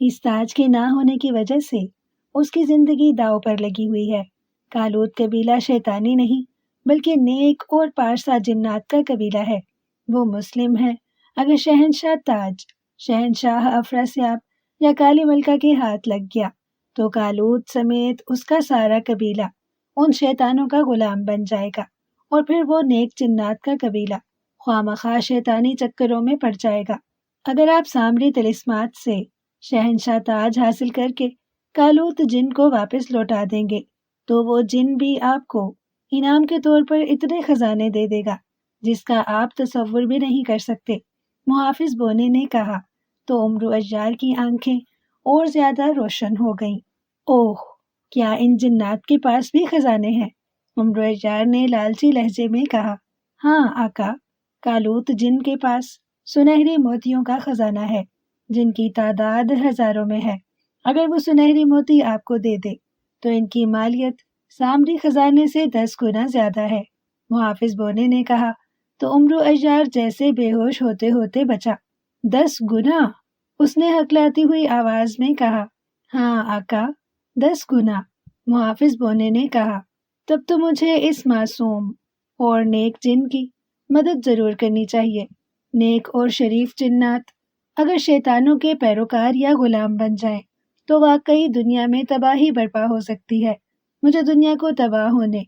اس تاج کے نہ ہونے کی وجہ سے اس کی زندگی داؤ پر لگی ہوئی ہے۔ کالوت قبیلہ شیطانی نہیں بلکہ نیک اور پارسا جنات کا قبیلہ ہے۔ وہ مسلم ہے۔ اگر شہنشاہ تاج، شہنشاہ افراسیاب یا کالی ملکہ کے ہاتھ لگ گیا تو کالوت سمیت اس کا سارا قبیلہ ان شیطانوں کا غلام بن جائے گا، اور پھر وہ نیک جنات کا قبیلہ خواہ مخواہ شیطانی چکروں میں پڑ جائے گا۔ اگر آپ سامری طلسمات سے شہنشاہ تاج حاصل کر کے کالوت جن کو واپس لوٹا دیں گے تو وہ جن بھی آپ کو انعام کے طور پر اتنے خزانے دے دے گا جس کا آپ تصور بھی نہیں کر سکتے۔ محافظ بونے نے کہا تو عمرو اجار کی آنکھیں اور زیادہ روشن ہو گئیں۔ اوہ، کیا ان جنات کے پاس بھی خزانے ہیں؟ عمرو اجار نے لالچی لہجے میں کہا۔ ہاں آقا، کالوت جن کے پاس سنہری موتیوں کا خزانہ ہے جن کی تعداد ہزاروں میں ہے۔ اگر وہ سنہری موتی آپ کو دے دے تو ان کی مالیت سامری خزانے سے 10 گنا زیادہ ہے۔ محافظ بونے نے کہا تو عمرو اجار جیسے بے ہوش ہوتے ہوتے بچا۔ 10 گنا؟ اس نے ہکلاتی ہوئی آواز میں کہا۔ ہاں آقا، 10 گنا، محافظ بونے نے کہا۔ تب تو مجھے اس معصوم اور نیک جن کی مدد ضرور کرنی چاہیے۔ نیک اور شریف جنات اگر شیطانوں کے پیروکار یا غلام بن جائیں تو واقعی دنیا میں تباہی برپا ہو سکتی ہے۔ مجھے دنیا کو تباہ ہونے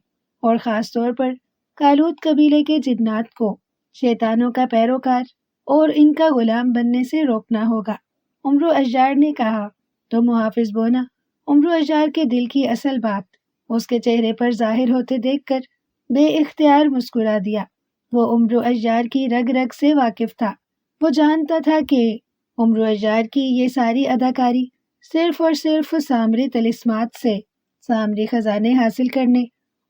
اور خاص طور پر کالوت قبیلے کے جنات کو شیطانوں کا پیروکار اور ان کا غلام بننے سے روکنا ہوگا، عمرو اجار نے کہا۔ تو محافظ بونا عمرو اجار کے دل کی اصل بات اس کے چہرے پر ظاہر ہوتے دیکھ کر بے اختیار مسکرا دیا۔ وہ عمرو اجار کی رگ رگ سے واقف تھا۔ وہ جانتا تھا کہ عمرو اجار کی یہ ساری اداکاری صرف اور صرف سامری طلسمات سے سامری خزانے حاصل کرنے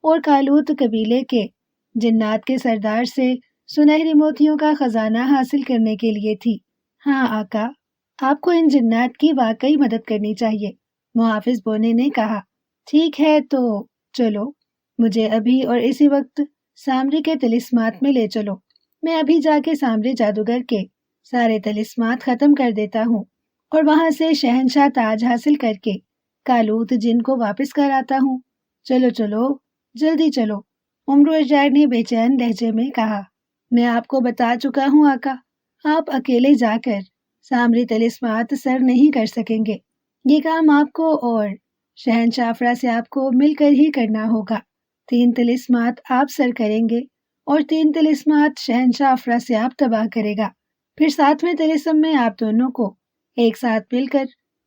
اور کالوت قبیلے کے جنات کے سردار سے سنہری موتیوں کا خزانہ حاصل کرنے کے لیے تھی۔ ہاں آقا، آپ کو ان جنات کی واقعی مدد کرنی چاہیے، محافظ بونے نے کہا۔ ٹھیک ہے تو چلو، مجھے ابھی اور اسی وقت سامری کے طلسمات میں لے چلو۔ میں ابھی جا کے سامری جادوگر کے سارے طلسمات ختم کر دیتا ہوں اور وہاں سے شہنشاہ تاج حاصل کر کے کالوت جن کو واپس کر آتا ہوں۔ چلو چلو، جلدی چلو، عمرو اجار نے بے چین لہجے میں کہا۔ میں آپ کو بتا چکا ہوں آقا، آپ اکیلے جا کر سامری طلسمات سر نہیں کر سکیں گے۔ یہ کام آپ کو اور شہنشاہ افراسیاب کو مل کر ہی کرنا ہوگا۔ 3 طلسمات آپ سر کریں گے اور 3 طلسمات شہنشاہ افراسیاب تباہ کرے گا۔ پھر 7ویں طلسم میں آپ دونوں کو ایک ساتھ مل کر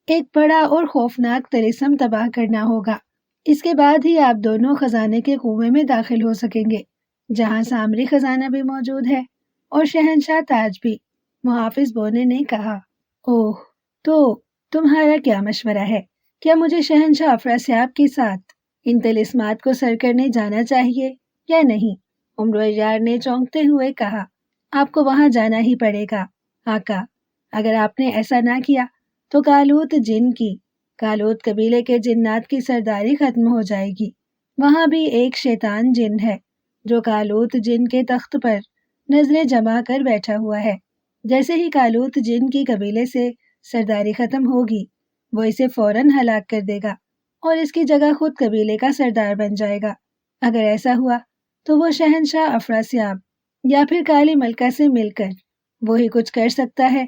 ایک بڑا اور خوفناک طلسم تباہ کرنا ہوگا۔ اس کے بعد ہی آپ دونوں خزانے کے کنویں میں داخل ہو سکیں گے جہاں سامری خزانہ بھی موجود ہے اور شہنشاہ تاج بھی، محافظ بونے نے کہا۔ اوہ، تو تمہارا کیا مشورہ ہے؟ کیا مجھے شہنشاہ افراسیاب کے ساتھ ان طلسمات کو سر کرنے جانا چاہیے یا نہیں؟ عمرو اجار نے چونکتے ہوئے کہا۔ آپ کو وہاں جانا ہی پڑے گا آقا۔ اگر آپ نے ایسا نہ کیا تو کالوت قبیلے کے جنات کی سرداری ختم ہو جائے گی۔ وہاں بھی ایک شیطان جن ہے جو کالوت جن کے تخت پر نظریں جما کر بیٹھا ہوا ہے۔ جیسے ہی کالوت جن کی قبیلے سے سرداری ختم ہوگی وہ اسے فوراً ہلاک کر دے گا اور اس کی جگہ خود قبیلے کا سردار بن جائے گا۔ اگر ایسا ہوا تو وہ شہنشاہ افراسیاب یا پھر کالی ملکہ سے مل کر وہی کچھ کر سکتا ہے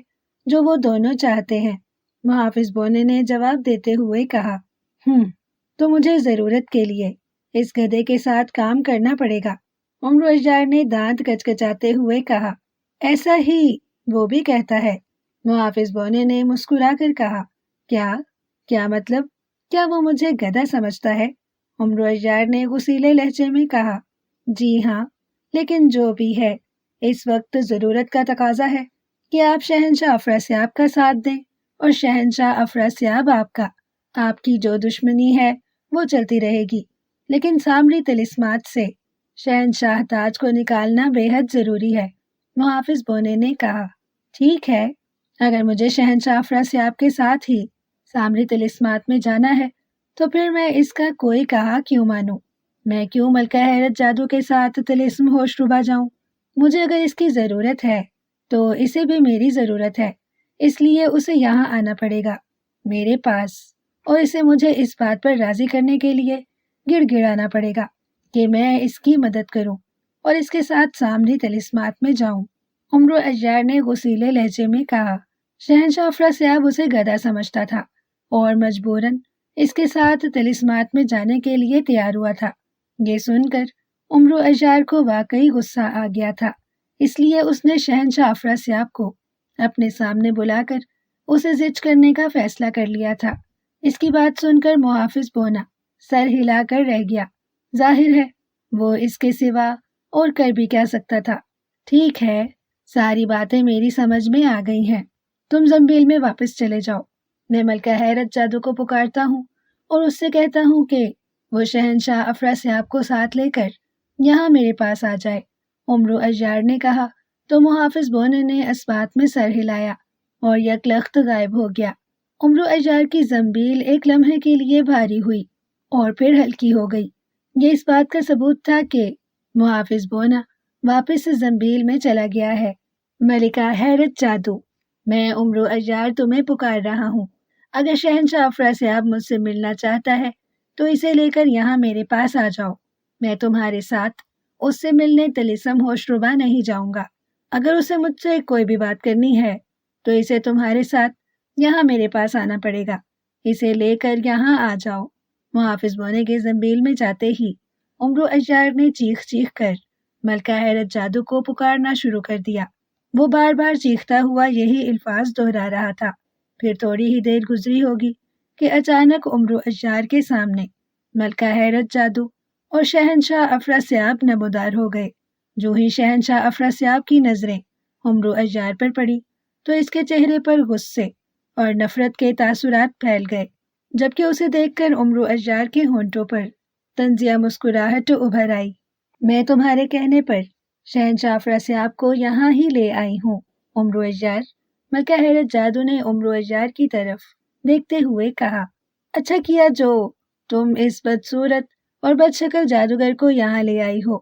جو وہ دونوں چاہتے ہیں، محافظ بونے نے جواب دیتے ہوئے کہا۔ تو مجھے ضرورت کے لیے اس گدھے کے ساتھ کام کرنا پڑے گا، عمرو اجار نے دانت کچکچاتے ہوئے کہا۔ ایسا ہی وہ بھی کہتا ہے، محافظ بونے نے مسکرا کر کہا۔ کیا مطلب؟ کیا وہ مجھے گدھا سمجھتا ہے؟ عمرو اجار نے غصیلے لہجے میں کہا۔ جی ہاں، لیکن جو بھی ہے، اس وقت ضرورت کا تقاضا ہے کہ آپ شہنشاہ افراسیاب کا ساتھ دیں اور شہنشاہ افراسیاب آپ کا۔ آپ کی جو دشمنی ہے وہ چلتی رہے گی، لیکن سامری طلسمات سے شہنشاہ تاج کو نکالنا بے حد ضروری ہے، محافظ بونے نے کہا۔ ٹھیک ہے، اگر مجھے شہنشاہ افراسیاب کے ساتھ ہی سامری طلسمات میں جانا ہے تو پھر میں اس کا کوئی کہا کیوں مانوں؟ میں کیوں ملکہ حیرت جادو کے ساتھ طلسم ہوش ربا جاؤں؟ مجھے اگر اس کی ضرورت ہے تو اسے بھی میری ضرورت ہے، اس لیے اسے یہاں آنا پڑے گا۔ میرے پاس، اور اسے مجھے اس بات پر راضی کرنے کے لیے گڑ گڑانا پڑے گا کہ میں اس کی مدد کروں اور اس کے ساتھ سامری طلسمات میں جاؤں۔ عمرو اجار نے غصیلے لہجے میں کہا۔ شہنشاہ افراسیاب اسے گدھا سمجھتا تھا اور مجبوراً اس کے ساتھ طلسمات میں جانے کے لیے تیار ہوا تھا۔ یہ سن کر عمرو اجار کو واقعی غصہ آ گیا تھا، اس لیے اس نے شہنشاہ افراسیاب کو اپنے سامنے بلا کر اسے زج کرنے کا فیصلہ کر لیا تھا۔ اس کی بات سن کر محافظ بونا سر ہلا کر رہ گیا۔ ظاہر ہے وہ اس کے سوا اور کر بھی کیا سکتا تھا۔ ٹھیک ہے، ساری باتیں میری سمجھ میں آ گئی ہیں، تم زنبیل میں واپس چلے جاؤ۔ میں ملکہ حیرت جادو کو پکارتا ہوں اور اس سے کہتا ہوں کہ وہ شہنشاہ افراسیاب کو ساتھ لے کر یہاں میرے پاس آ جائے۔ عمرو اجار نے کہا تو محافظ بونے نے اسبات میں سر ہلایا اور یکلخت غائب ہو گیا۔ عمرو اجار کی زنبیل ایک لمحے کے لیے بھاری ہوئی اور پھر ہلکی ہو گئی۔ یہ اس بات کا ثبوت تھا کہ محافظ بونا واپس زنبیل میں چلا گیا ہے۔ ملکہ حیرت جادو، میں عمرو اجار تمہیں پکار رہا ہوں۔ اگر شہنشاہ افراسیاب مجھ سے ملنا چاہتا ہے تو اسے لے کر یہاں میرے پاس آ جاؤ۔ میں تمہارے ساتھ اس سے ملنے طلسم ہوشربا نہیں جاؤں گا۔ اگر اسے مجھ سے کوئی بھی بات کرنی ہے تو اسے تمہارے ساتھ یہاں میرے پاس آنا پڑے گا۔ اسے لے کر یہاں آ جاؤ۔ محافظ بونے کے زنبیل میں جاتے ہی عمرو اجار نے چیخ چیخ کر ملکہ حیرت جادو کو پکارنا شروع کر دیا۔ وہ بار بار چیختا ہوا یہی الفاظ دہرا رہا تھا۔ پھر تھوڑی ہی دیر گزری ہوگی کہ اچانک عمرو اجار کے سامنے ملکہ حیرت جادو اور شہنشاہ افراسیاب نمودار ہو گئے۔ جو ہی شہنشاہ افراسیاب کی نظریں عمرو اجار پر پڑی تو اس کے چہرے پر غصے اور نفرت کے تاثرات پھیل گئے، جبکہ اسے دیکھ کر عمرو اجار کے ہونٹوں پر طنزیہ مسکراہٹ ابھر آئی۔ میں تمہارے کہنے پر شہنشاہ افراسیاب کو یہاں ہی لے آئی ہوں عمرو اجار، ملکہ حیرت جادو نے عمرو اجار کی طرف دیکھتے ہوئے کہا۔ اچھا کیا جو تم اس بدصورت اور بدشکل جادوگر کو یہاں لے آئی ہو،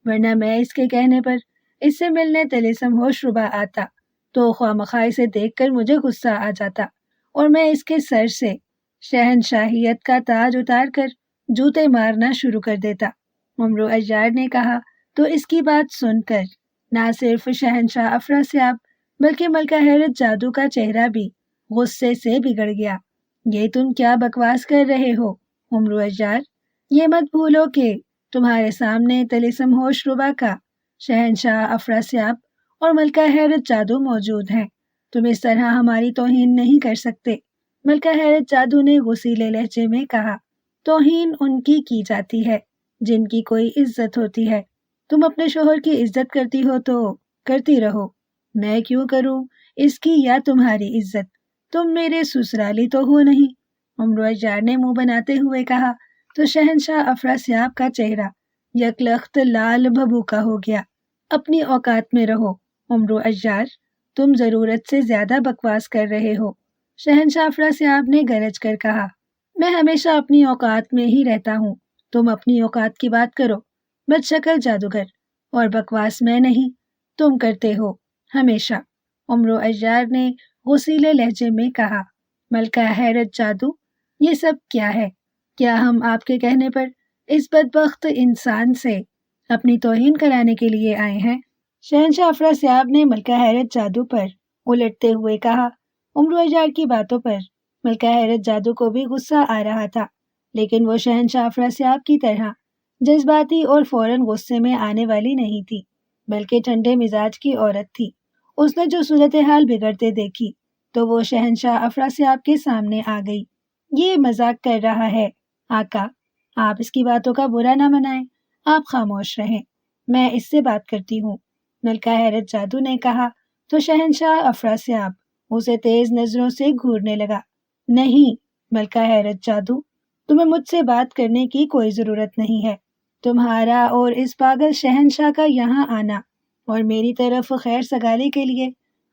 ورنہ میں اس کے کہنے پر اس سے ملنے طلسم ہوشربا آتا تو خواہ اسے دیکھ کر مجھے غصہ آ جاتا اور میں اس کے سر سے شہنشاہیت کا تاج اتار کر جوتے مارنا شروع کر دیتا۔ عمرو اجار نے کہا تو اس کی بات سن کر نہ صرف شہنشاہ افراسیاب بلکہ ملکہ حیرت جادو کا چہرہ بھی غصے سے بگڑ گیا۔ یہ تم کیا بکواس کر رہے ہو عمرو اجار؟ یہ مت بھولو کہ تمہارے سامنے طلسم ہوشربا کا شہنشاہ افراسیاب اور ملکہ حیرت جادو موجود ہیں۔ تم اس طرح ہماری توہین نہیں کر سکتے۔ ملکہ حیرت جادو نے غصیلے لہجے میں کہا۔ توہین ان کی جاتی ہے جن کی کوئی عزت ہوتی ہے۔ تم اپنے شوہر کی عزت کرتی ہو تو کرتی رہو، میں کیوں کروں اس کی یا تمہاری عزت؟ تم میرے سسرالی تو ہو نہیں۔ عمرو اجار نے منہ بناتے ہوئے کہا تو شہنشاہ افراسیاب کا چہرہ یکلخت لال بھبوکا ہو گیا۔ اپنی اوقات میں رہو عمرو اجار، تم ضرورت سے زیادہ بکواس کر رہے ہو۔ شہنشاہ افراسیاب نے گرج کر کہا، میں ہمیشہ اپنی اوقات میں ہی رہتا ہوں، تم اپنی اوقات کی بات کرو۔ بد شکل جادوگر، اور بکواس میں نہیں تم کرتے ہو ہمیشہ، عمرو اجار نے غصیلے لہجے میں کہا۔ ملکہ حیرت جادو، یہ سب کیا ہے؟ کیا ہم آپ کے کہنے پر اس بدبخت انسان سے اپنی توہین کرانے کے لیے آئے ہیں؟ شہنشاہ افراسیاب نے ملکہ حیرت جادو پر الٹتے ہوئے کہا۔ عمرو اجار کی باتوں پر ملکہ حیرت جادو کو بھی غصہ آ رہا تھا، لیکن وہ شہنشاہ افراسیاب کی طرح جذباتی اور فوراً غصے میں آنے والی نہیں تھی، بلکہ ٹھنڈے مزاج کی عورت تھی۔ اس نے جو صورتحال بگڑتے دیکھی تو وہ شہنشاہ افراسیاب کے سامنے آ گئی۔ یہ مذاق کر رہا ہے آقا، آپ اس کی باتوں کا برا نہ منائیں، آپ خاموش رہیں، میں اس سے بات کرتی ہوں، ملکہ حیرت جادو نے کہا تو شہنشاہ افراسیاب اسے تیز نظروں سے گھورنے لگا۔ نہیں ملکہ حیرت جادو، تمہیں مجھ سے بات کرنے کی کوئی ضرورت نہیں ہے۔ تمہارا اور اس پاگل شہنشاہ کا یہاں آنا اور میری طرف خیر سگالی کے لیے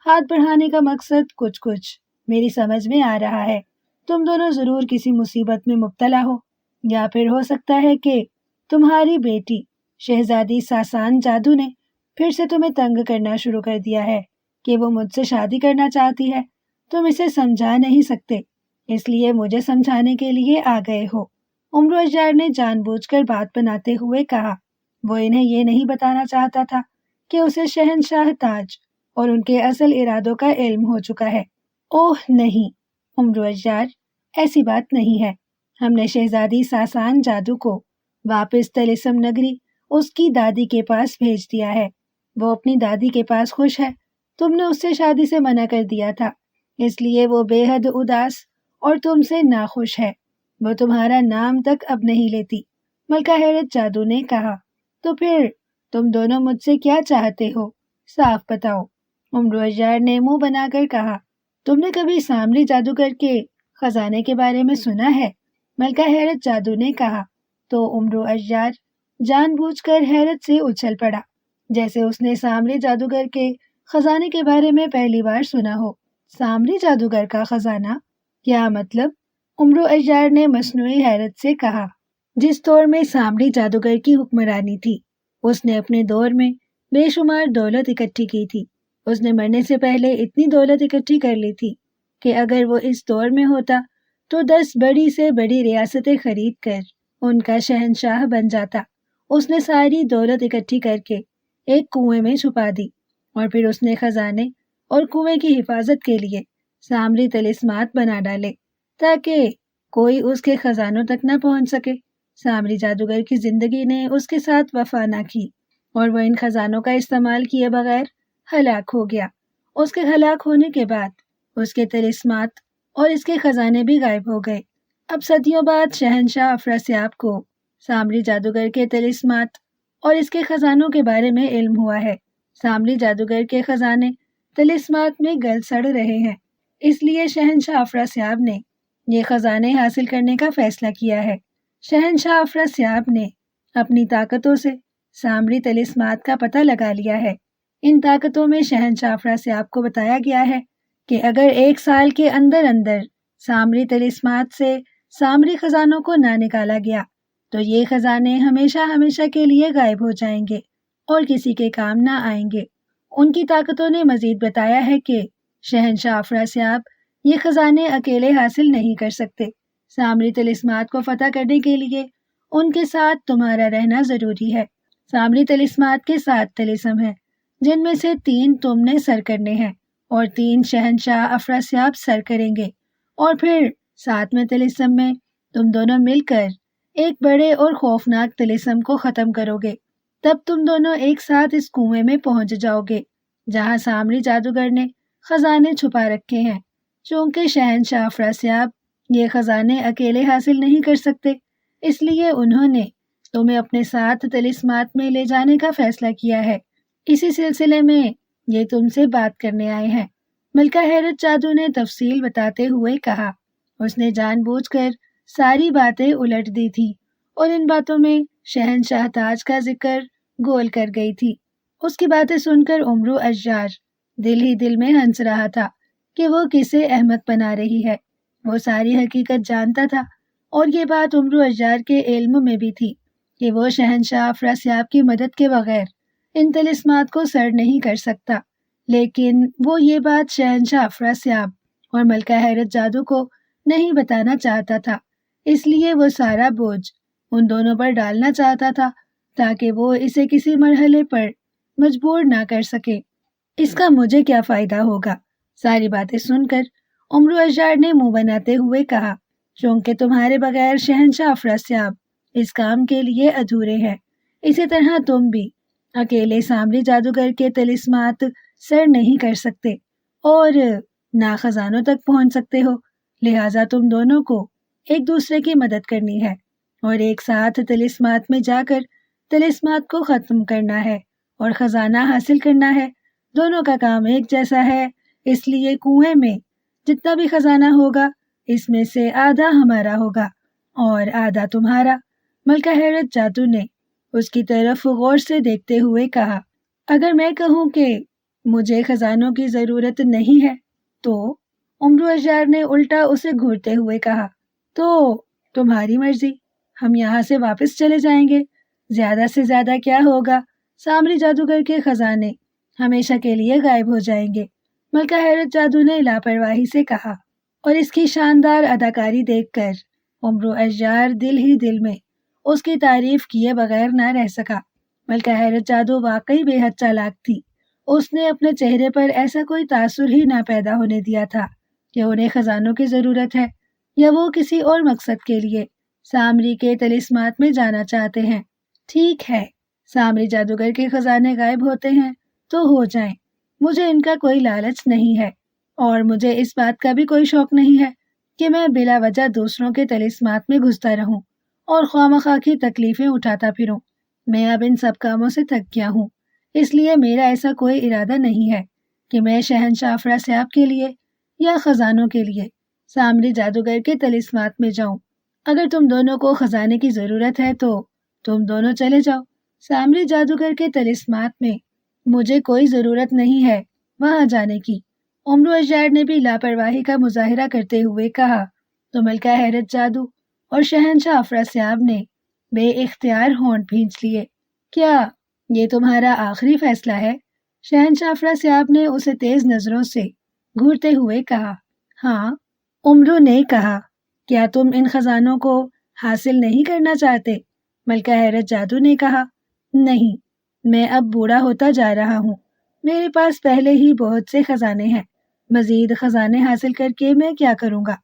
ہاتھ بڑھانے کا مقصد کچھ میری سمجھ میں آ رہا ہے۔ تم دونوں ضرور کسی مصیبت میں مبتلا ہو، یا پھر ہو سکتا ہے کہ تمہاری بیٹی شہزادی ساسان جادو نے پھر سے تمہیں تنگ کرنا شروع کر دیا ہے کہ وہ مجھ سے شادی کرنا چاہتی ہے۔ تم اسے سمجھا نہیں سکتے، اس لیے مجھے سمجھانے کے لیے آ گئے ہو۔ عمرو اجار نے جان بوجھ کر بات بناتے ہوئے کہا۔ وہ انہیں یہ نہیں بتانا چاہتا تھا کہ اسے شہنشاہ تاج اور ان کے اصل ارادوں کا علم ہو چکا ہے۔ اوہ نہیں عمرو اجار، ایسی بات نہیں ہے۔ ہم نے شہزادی ساسان جادو کو واپس طلسم نگری اس کی دادی کے پاس بھیج دیا ہے۔ وہ اپنی دادی کے پاس خوش ہے۔ تم نے اس سے شادی سے منع کر دیا تھا، اس لیے وہ بے حد اداس اور تم سے ناخوش ہے۔ وہ تمہارا نام تک اب نہیں لیتی۔ ملکہ حیرت جادو نے کہا۔ تو پھر تم دونوں مجھ سے کیا چاہتے ہو؟ صاف بتاؤ۔ عمرو اجار نے منہ بنا کر کہا۔ تم نے کبھی سامری جادوگر کے خزانے کے بارے میں سنا ہے؟ ملکہ حیرت جادو نے کہا۔ تو عمرو اجار جان بوجھ کر حیرت سے اچھل پڑا، جیسے اس نے سامری جادوگر کے خزانے کے بارے میں پہلی بار سنا ہو۔ سامری جادوگر کا خزانہ؟ کیا مطلب؟ عمرو اجار نے مصنوعی حیرت سے کہا۔ جس دور میں سامری جادوگر کی حکمرانی تھی، اس نے اپنے دور میں بے شمار دولت اکٹھی کی تھی۔ اس نے مرنے سے پہلے اتنی دولت اکٹھی کر لی تھی کہ اگر وہ اس دور میں ہوتا تو 10 بڑی سے بڑی ریاستیں خرید کر ان کا شہنشاہ بن جاتا۔ اس نے ساری دولت اکٹھی کر کے ایک کنویں میں چھپا دی، اور پھر اس نے خزانے اور کنویں کی حفاظت کے لیے سامری طلسمات بنا ڈالے تاکہ کوئی اس کے خزانوں تک نہ پہنچ سکے۔ سامری جادوگر کی زندگی نے اس کے ساتھ وفا نہ کی اور وہ ان خزانوں کا استعمال کیے بغیر ہلاک ہو گیا۔ اس کے ہلاک ہونے کے بعد اس کے طلسمات اور اس کے خزانے بھی غائب ہو گئے۔ اب صدیوں بعد شہنشاہ افراسیاب کو سامری جادوگر کے طلسمات اور اس کے خزانوں کے بارے میں علم ہوا ہے۔ سامری جادوگر کے خزانے طلسمات میں گل سڑ رہے ہیں، اس لیے شہنشاہ افراسیاب نے یہ خزانے حاصل کرنے کا فیصلہ کیا ہے۔ شہنشاہ افراسیاب نے اپنی طاقتوں سے سامری طلسمات کا پتہ لگا لیا ہے۔ ان طاقتوں میں شہنشاہ افراسیاب کو بتایا گیا ہے کہ اگر 1 سال کے اندر اندر سامری طلسمات سے سامری خزانوں کو نہ نکالا گیا تو یہ خزانے ہمیشہ ہمیشہ کے لیے غائب ہو جائیں گے اور کسی کے کام نہ آئیں گے۔ ان کی طاقتوں نے مزید بتایا ہے کہ شہنشاہ افراسیاب یہ خزانے اکیلے حاصل نہیں کر سکتے۔ سامری طلسمات کو فتح کرنے کے لیے ان کے ساتھ تمہارا رہنا ضروری ہے۔ سامری طلسمات کے 7 طلسم ہیں، جن میں سے 3 تم نے سر کرنے ہیں اور 3 شہنشاہ افراسیاب سر کریں گے، اور پھر 7ویں طلسم میں تم دونوں مل کر ایک بڑے اور خوفناک طلسم کو ختم کرو گے۔ تب تم دونوں ایک ساتھ اس کنویں میں پہنچ جاؤ گے جہاں سامری جادوگر نے خزانے چھپا رکھے ہیں۔ چونکہ شہنشاہ افراسیاب یہ خزانے اکیلے حاصل نہیں کر سکتے، اس لیے انہوں نے تمہیں اپنے ساتھ طلسمات میں لے جانے کا فیصلہ کیا ہے۔ اسی سلسلے میں یہ تم سے بات کرنے آئے ہیں۔ ملکہ حیرت جادو نے تفصیل بتاتے ہوئے کہا۔ اس نے جان بوجھ کر ساری باتیں الٹ دی تھی اور ان باتوں میں شہنشاہ تاج کا ذکر گول کر گئی تھی۔ اس کی باتیں سن کر عمرو اجار دل ہی دل میں ہنس رہا تھا کہ وہ کسے احمق بنا رہی ہے۔ وہ ساری حقیقت جانتا تھا اور یہ بات عمرو اجار کے علم میں بھی تھی کہ وہ شہنشاہ افراسیاب کی مدد کے بغیر ان طلسمات کو سر نہیں کر سکتا، لیکن وہ یہ بات شہنشاہ افراسیاب اور ملکہ حیرت جادو کو نہیں بتانا چاہتا تھا، اس لیے وہ سارا بوجھ ان دونوں پر ڈالنا چاہتا تھا تاکہ وہ اسے کسی مرحلے پر مجبور نہ کر سکے۔ اس کا مجھے کیا فائدہ ہوگا؟ ساری باتیں سن کر عمرو اجار نے منہ بناتے ہوئے کہا، چونکہ تمہارے بغیر شہنشاہ افراسیاب اس کام کے لیے ادھورے ہیں، اسی طرح تم بھی اکیلے سامری جادوگر کے طلسمات سر نہیں کر سکتے اور نہ خزانوں تک پہنچ سکتے ہو، لہٰذا تم دونوں کو ایک دوسرے کی مدد کرنی ہے اور ایک ساتھ طلسمات میں جا کر طلسمات کو ختم کرنا ہے اور خزانہ حاصل کرنا ہے۔ دونوں کا کام ایک جیسا ہے، اس لیے کنویں میں جتنا بھی خزانہ ہوگا اس میں سے آدھا ہمارا ہوگا اور آدھا تمہارا۔ ملکہ حیرت جادو نے اس کی طرف غور سے دیکھتے ہوئے کہا، اگر میں کہوں کہ مجھے خزانوں کی ضرورت نہیں ہے تو؟ عمرو اجار نے الٹا اسے گھورتے ہوئے کہا، تو تمہاری مرضی، ہم یہاں سے واپس چلے جائیں گے۔ زیادہ سے زیادہ کیا ہوگا، سامری جادوگر کے خزانے ہمیشہ کے لیے غائب ہو جائیں گے۔ ملکہ حیرت جادو نے لاپرواہی سے کہا، اور اس کی شاندار اداکاری دیکھ کر عمرو اشجار دل ہی دل میں اس کی تعریف کیے بغیر نہ رہ سکا۔ ملکہ حیرت جادو واقعی بے حد چالاک تھی۔ اس نے اپنے چہرے پر ایسا کوئی تاثر ہی نہ پیدا ہونے دیا تھا کہ انہیں خزانوں کی ضرورت ہے یا وہ کسی اور مقصد کے لیے سامری کے طلسمات میں جانا چاہتے ہیں۔ ٹھیک ہے، سامری جادوگر کے خزانے غائب ہوتے ہیں تو ہو جائیں، مجھے ان کا کوئی لالچ نہیں ہے، اور مجھے اس بات کا بھی کوئی شوق نہیں ہے کہ میں بلا وجہ دوسروں کے طلسمات میں گھستا رہوں اور خواہ کی تکلیفیں اٹھاتا پھروں۔ میں اب ان سب کاموں سے تھک گیا ہوں، اس لیے میرا ایسا کوئی ارادہ نہیں ہے کہ میں شہنشاہ افراسیاب کے لیے یا خزانوں کے لیے سامری جادوگر کے طلسمات میں جاؤں۔ اگر تم دونوں کو خزانے کی ضرورت ہے تو تم دونوں چلے جاؤ۔ سامری جادوگر کے طلسمات میں مجھے کوئی ضرورت نہیں ہے وہاں جانے کی۔ عمرو اشجار نے بھی لاپرواہی کا مظاہرہ کرتے ہوئے کہا تو ملکہ حیرت جادو اور شہنشاہ افراسیاب نے بے اختیار ہونٹ بھینچ لیے۔ کیا یہ تمہارا آخری فیصلہ ہے؟ شہنشاہ افراسیاب نے اسے تیز نظروں سے گھورتے ہوئے کہا۔ ہاں، عمرو نے کہا۔ کیا تم ان خزانوں کو حاصل نہیں کرنا چاہتے؟ ملکہ حیرت جادو نے کہا۔ نہیں، میں اب بوڑھا ہوتا جا رہا ہوں، میرے پاس پہلے ہی بہت سے خزانے ہیں، مزید خزانے حاصل کر کے میں کیا کروں گا؟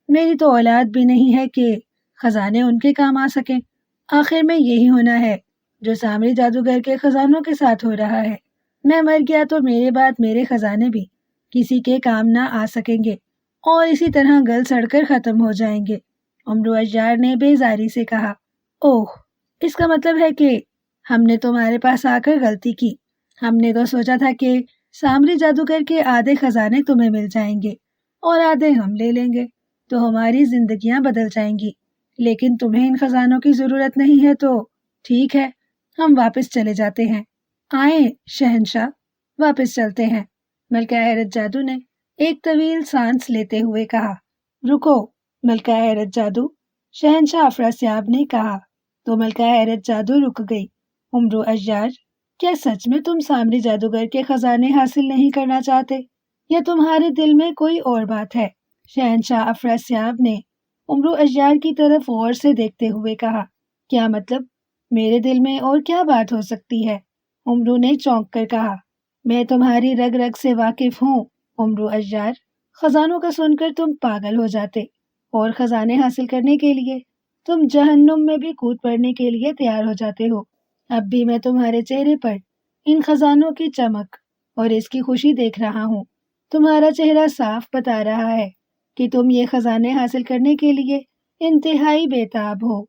میری تو اولاد بھی نہیں ہے کہ خزانے ان کے کام آ سکیں۔ آخر میں یہی ہونا ہے جو سامری جادوگر کے خزانوں کے ساتھ ہو رہا ہے۔ میں مر گیا تو میرے بعد میرے خزانے بھی کسی کے کام نہ آ سکیں گے اور اسی طرح گل سڑ کر ختم ہو جائیں گے۔ عمرو اشجار نے بیزاری سے کہا۔ اوہ، اس کا مطلب ہے کہ ہم نے تمہارے پاس آ کر غلطی کی۔ ہم نے تو سوچا تھا کہ سامری جادوگر کے آدھے خزانے تمہیں مل جائیں گے اور آدھے ہم لے لیں گے تو ہماری زندگیاں بدل جائیں گی، لیکن تمہیں ان خزانوں کی ضرورت نہیں ہے تو ٹھیک ہے، ہم واپس چلے جاتے ہیں۔ آئیں شہنشاہ، واپس چلتے ہیں۔ ملکہ حیرت جادو نے ایک طویل سانس لیتے ہوئے کہا۔ رکو ملکہ حیرت جادو، شہنشاہ افراسیاب نے کہا تو ملکہ حیرت جادو رک گئی۔ عمرو اشجار، کیا سچ میں تم سامری جادوگر کے خزانے حاصل نہیں کرنا چاہتے یا تمہارے دل میں کوئی اور بات ہے؟ شہنشاہ افراسیاب نے عمرو اشجار کی طرف غور سے دیکھتے ہوئے کہا۔ کیا مطلب؟ میرے دل میں اور کیا بات ہو سکتی ہے؟ عمرو نے چونک کر کہا۔ میں تمہاری رگ رگ سے واقف ہوں عمرو اشجار، خزانوں کا سن کر تم پاگل ہو جاتے اور خزانے حاصل کرنے کے لیے تم جہنم میں بھی کود پڑنے کے لیے تیار ہو جاتے ہو۔ اب بھی میں تمہارے چہرے پر ان خزانوں کی چمک اور اس کی خوشی دیکھ رہا ہوں۔ تمہارا چہرہ صاف بتا رہا ہے کہ تم یہ خزانے حاصل کرنے کے لیے انتہائی بےتاب ہو،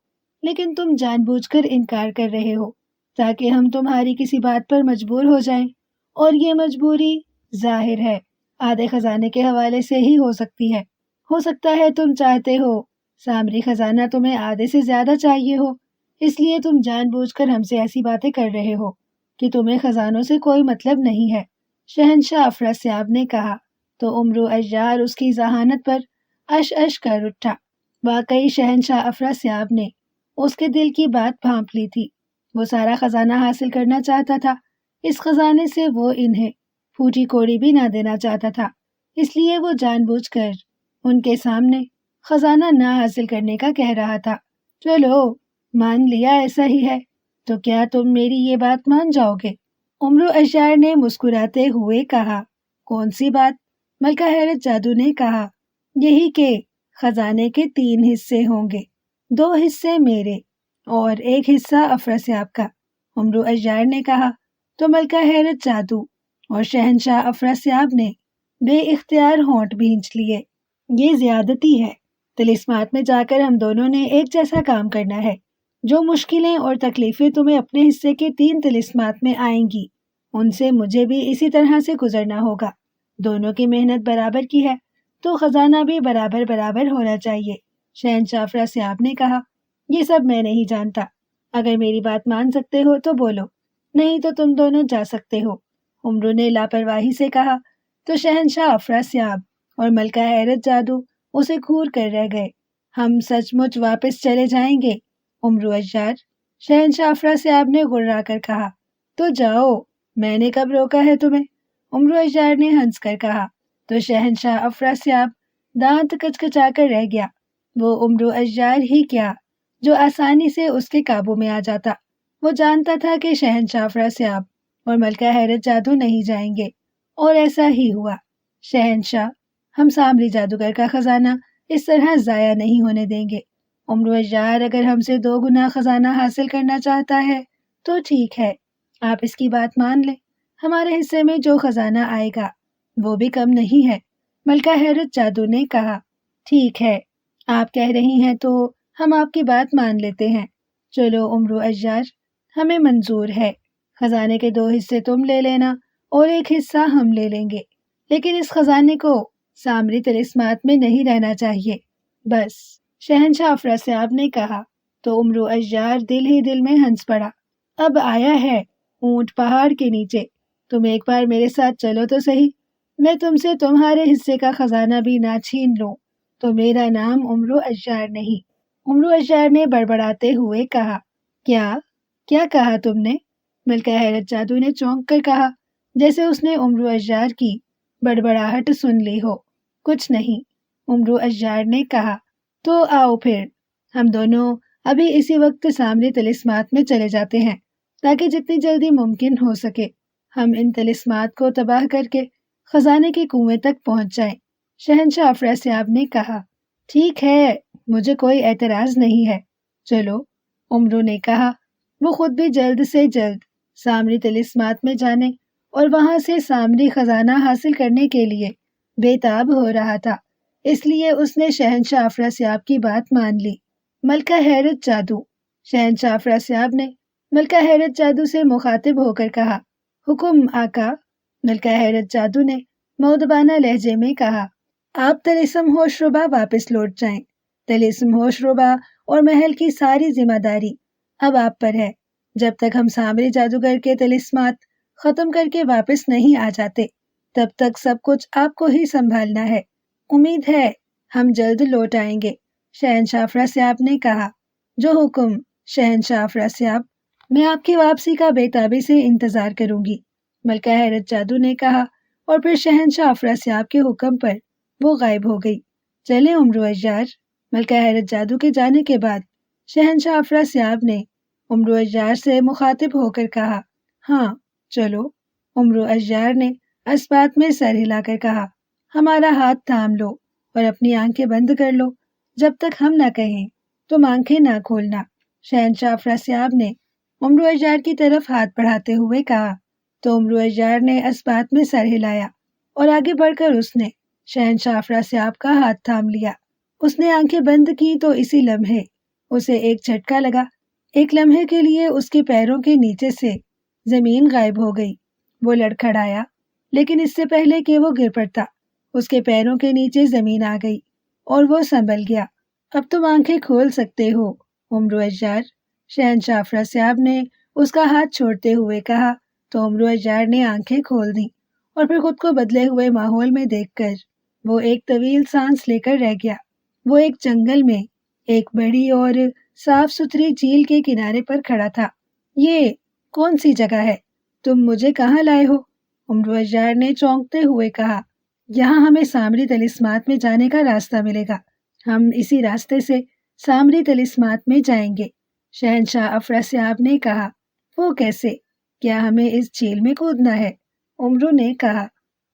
لیکن تم جان بوجھ کر انکار کر رہے ہو تاکہ ہم تمہاری کسی بات پر مجبور ہو جائیں، اور یہ مجبوری ظاہر ہے آدھے خزانے کے حوالے سے ہی ہو سکتی ہے۔ ہو سکتا ہے تم چاہتے ہو سامری خزانہ تمہیں آدھے سے زیادہ چاہیے ہو، اس لیے تم جان بوجھ کر ہم سے ایسی باتیں کر رہے ہو کہ تمہیں خزانوں سے کوئی مطلب نہیں ہے، شہنشاہ افراسیاب نے کہا تو عمرو اشجار اس کی ذہانت پر اش کر اٹھا۔ واقعی شہنشاہ افراسیاب نے اس کے دل کی بات بھانپ لی تھی۔ وہ سارا خزانہ حاصل کرنا چاہتا تھا، اس خزانے سے وہ انہیں پھوٹی کوڑی بھی نہ دینا چاہتا تھا، اس لیے وہ جان بوجھ کر ان کے سامنے خزانہ نہ حاصل کرنے کا کہہ رہا تھا۔ چلو مان لیا ایسا ہی ہے تو کیا تم میری یہ بات مان جاؤ گے؟ عمرو اشجار نے مسکراتے ہوئے کہا۔ کون سی بات؟ ملکہ حیرت جادو نے کہا۔ یہی کہ خزانے کے 3 حصے ہوں گے، 2 حصے میرے اور 1 حصہ افراسیاب کا، عمرو اشجار نے کہا تو ملکہ حیرت جادو اور شہنشاہ افراسیاب نے بے اختیار ہونٹ بھینچ لیے۔ یہ زیادتی ہے، طلسمات میں جا کر ہم دونوں نے ایک جیسا کام کرنا ہے۔ جو مشکلیں اور تکلیفیں تمہیں اپنے حصے کے 3 طلسمات میں آئیں گی، ان سے مجھے بھی اسی طرح سے گزرنا ہوگا۔ دونوں کی محنت برابر کی ہے تو خزانہ بھی برابر برابر ہونا چاہیے، شہنشاہ افراسیاب نے کہا۔ یہ سب میں نہیں جانتا، اگر میری بات مان سکتے ہو تو بولو، نہیں تو تم دونوں جا سکتے ہو، عمرو نے لاپرواہی سے کہا تو شہنشاہ افراسیاب اور ملکہ حیرت جادو اسے گھور کر رہ گئے۔ ہم سچ مچ واپس چلے جائیں گے عمرو اشجار، شہنشاہ افراسیاب نے غرا کر کہا۔ تو جاؤ، میں نے کب روکا ہے تمہیں؟ عمرو اشجار نے ہنس کر کہا تو شہنشاہ افراسیاب دانت کچکچا کر رہ گیا۔ وہ عمرو اشجار ہی کیا جو آسانی سے اس کے قابو میں آ جاتا۔ وہ جانتا تھا کہ شہنشاہ افراسیاب اور ملکہ حیرت جادو نہیں جائیں گے، اور ایسا ہی ہوا۔ شہنشاہ، ہم سامری جادوگر کا خزانہ اس طرح ضائع نہیں ہونے دیں گے۔ عمرو اشجار اگر ہم سے 2 گنا خزانہ حاصل کرنا چاہتا ہے تو ٹھیک ہے، آپ اس کی بات مان لیں۔ ہمارے حصے میں جو خزانہ آئے گا وہ بھی کم نہیں ہے۔ ملکہ حیرت جادو نے کہا، ٹھیک ہے، آپ کہہ رہی ہیں تو ہم آپ کی بات مان لیتے ہیں۔ چلو عمرو اشجار، ہمیں منظور ہے۔ خزانے کے 2 حصے تم لے لینا اور 1 حصہ ہم لے لیں گے، لیکن اس خزانے کو سامری طلسمات میں نہیں رہنا چاہیے، بس۔ شہنشاہ افراسیاب نے کہا تو عمرو اشجار دل ہی دل میں ہنس پڑا۔ اب آیا ہے اونٹ پہاڑ کے نیچے، تم ایک بار میرے ساتھ چلو تو صحیح، میں تم سے تمہارے حصے کا خزانہ بھی نہ چھین لوں تو میرا نام عمرو اشجار نہیں۔ عمرو اشجار نے بڑبڑاتے ہوئے کہا، کیا کہا تم نے؟ ملکہ حیرت جادو نے چونک کر کہا، جیسے اس نے عمرو اشجار کی بڑبڑاہٹ سن لی ہو۔ کچھ نہیں، عمرو اشجار نے کہا، تو آؤ پھر ہم دونوں ابھی اسی وقت سامری طلسمات میں چلے جاتے ہیں، تاکہ جتنی جلدی ممکن ہو سکے ہم ان طلسمات کو تباہ کر کے خزانے کے کنویں تک پہنچ جائیں۔ شہنشاہ افراسیاب نے کہا، ٹھیک ہے، مجھے کوئی اعتراض نہیں ہے، چلو۔ عمرو نے کہا۔ وہ خود بھی جلد سے جلد سامری طلسمات میں جانے اور وہاں سے سامری خزانہ حاصل کرنے کے لیے بے تاب ہو رہا تھا، اس لیے اس نے شہنشاہ افراسیاب کی بات مان لی۔ ملکہ حیرت جادو۔ شہنشاہ افراسیاب نے ملکہ حیرت جادو سے مخاطب ہو کر کہا، حکم آقا۔ ملکہ حیرت جادو نے مؤدبانہ لہجے میں کہا، آپ طلسم ہوش ربا واپس لوٹ جائیں۔ طلسم ہوش ربا اور محل کی ساری ذمہ داری اب آپ پر ہے۔ جب تک ہم سامری جادوگر کے طلسمات ختم کر کے واپس نہیں آ جاتے تب تک سب کچھ آپ کو ہی سنبھالنا ہے۔ امید ہے ہم جلد لوٹ آئیں گے۔ شہنشاہ افراسیاب نے کہا، جو حکم شہنشاہ افراسیاب، میں آپ کی واپسی کا بے تابی سے انتظار کروں گی۔ ملکہ حیرت جادو نے کہا، اور پھر شہنشاہ افراسیاب کے حکم پر وہ غائب ہو گئی۔ چلیں عمرو اشجار۔ ملکہ حیرت جادو کے جانے کے بعد شہنشاہ افراسیاب نے عمرو اشجار سے مخاطب ہو کر کہا، ہاں چلو۔ عمرو اشجار نے اسبات میں سر ہلا کر کہا، ہمارا ہاتھ تھام لو اور اپنی آنکھیں بند کر لو، جب تک ہم نہ کہیں تم آنکھیں نہ کھولنا۔ شہنشاہ افراسیاب نے عمرو اشجار کی طرف ہاتھ بڑھاتے ہوئے کہا تو عمرو اشجار نے اسبات میں سر ہلایا اور آگے بڑھ کر اس نے شہنشاہ افراسیاب کا ہاتھ تھام لیا۔ اس نے آنکھیں بند کی تو اسی لمحے اسے ایک جھٹکا لگا۔ ایک لمحے کے لیے اس کے پیروں کے نیچے سے زمین غائب ہو گئی۔ وہ لڑکھڑایا، لیکن اس سے پہلے کہ وہ گر پڑتا اس کے پیروں کے نیچے زمین آ گئی اور وہ سنبھل گیا۔ اب تم آنکھیں کھول سکتے ہو عمرو اشجار۔ شہنشاہ افراسیاب نے اس کا ہاتھ چھوڑتے ہوئے کہا تو عمرو اشجار نے آنکھیں کھول دیں، اور پھر خود کو بدلے ہوئے ماحول میں دیکھ کر وہ ایک طویل سانس لے کر رہ گیا۔ وہ ایک جنگل میں ایک بڑی اور صاف ستھری جھیل کے کنارے پر کھڑا تھا۔ یہ کون سی جگہ ہے؟ تم مجھے کہاں لائے ہو؟ عمرو اشجار نے چونکتے ہوئے کہا، یہاں ہمیں سامری طلسمات میں جانے کا راستہ ملے گا، ہم اسی راستے سے سامری طلسمات میں جائیں گے۔ شہنشاہ افراسیاب نے کہا، وہ کیسے؟ کیا ہمیں اس جھیل میں کودنا ہے؟ عمرو نے کہا،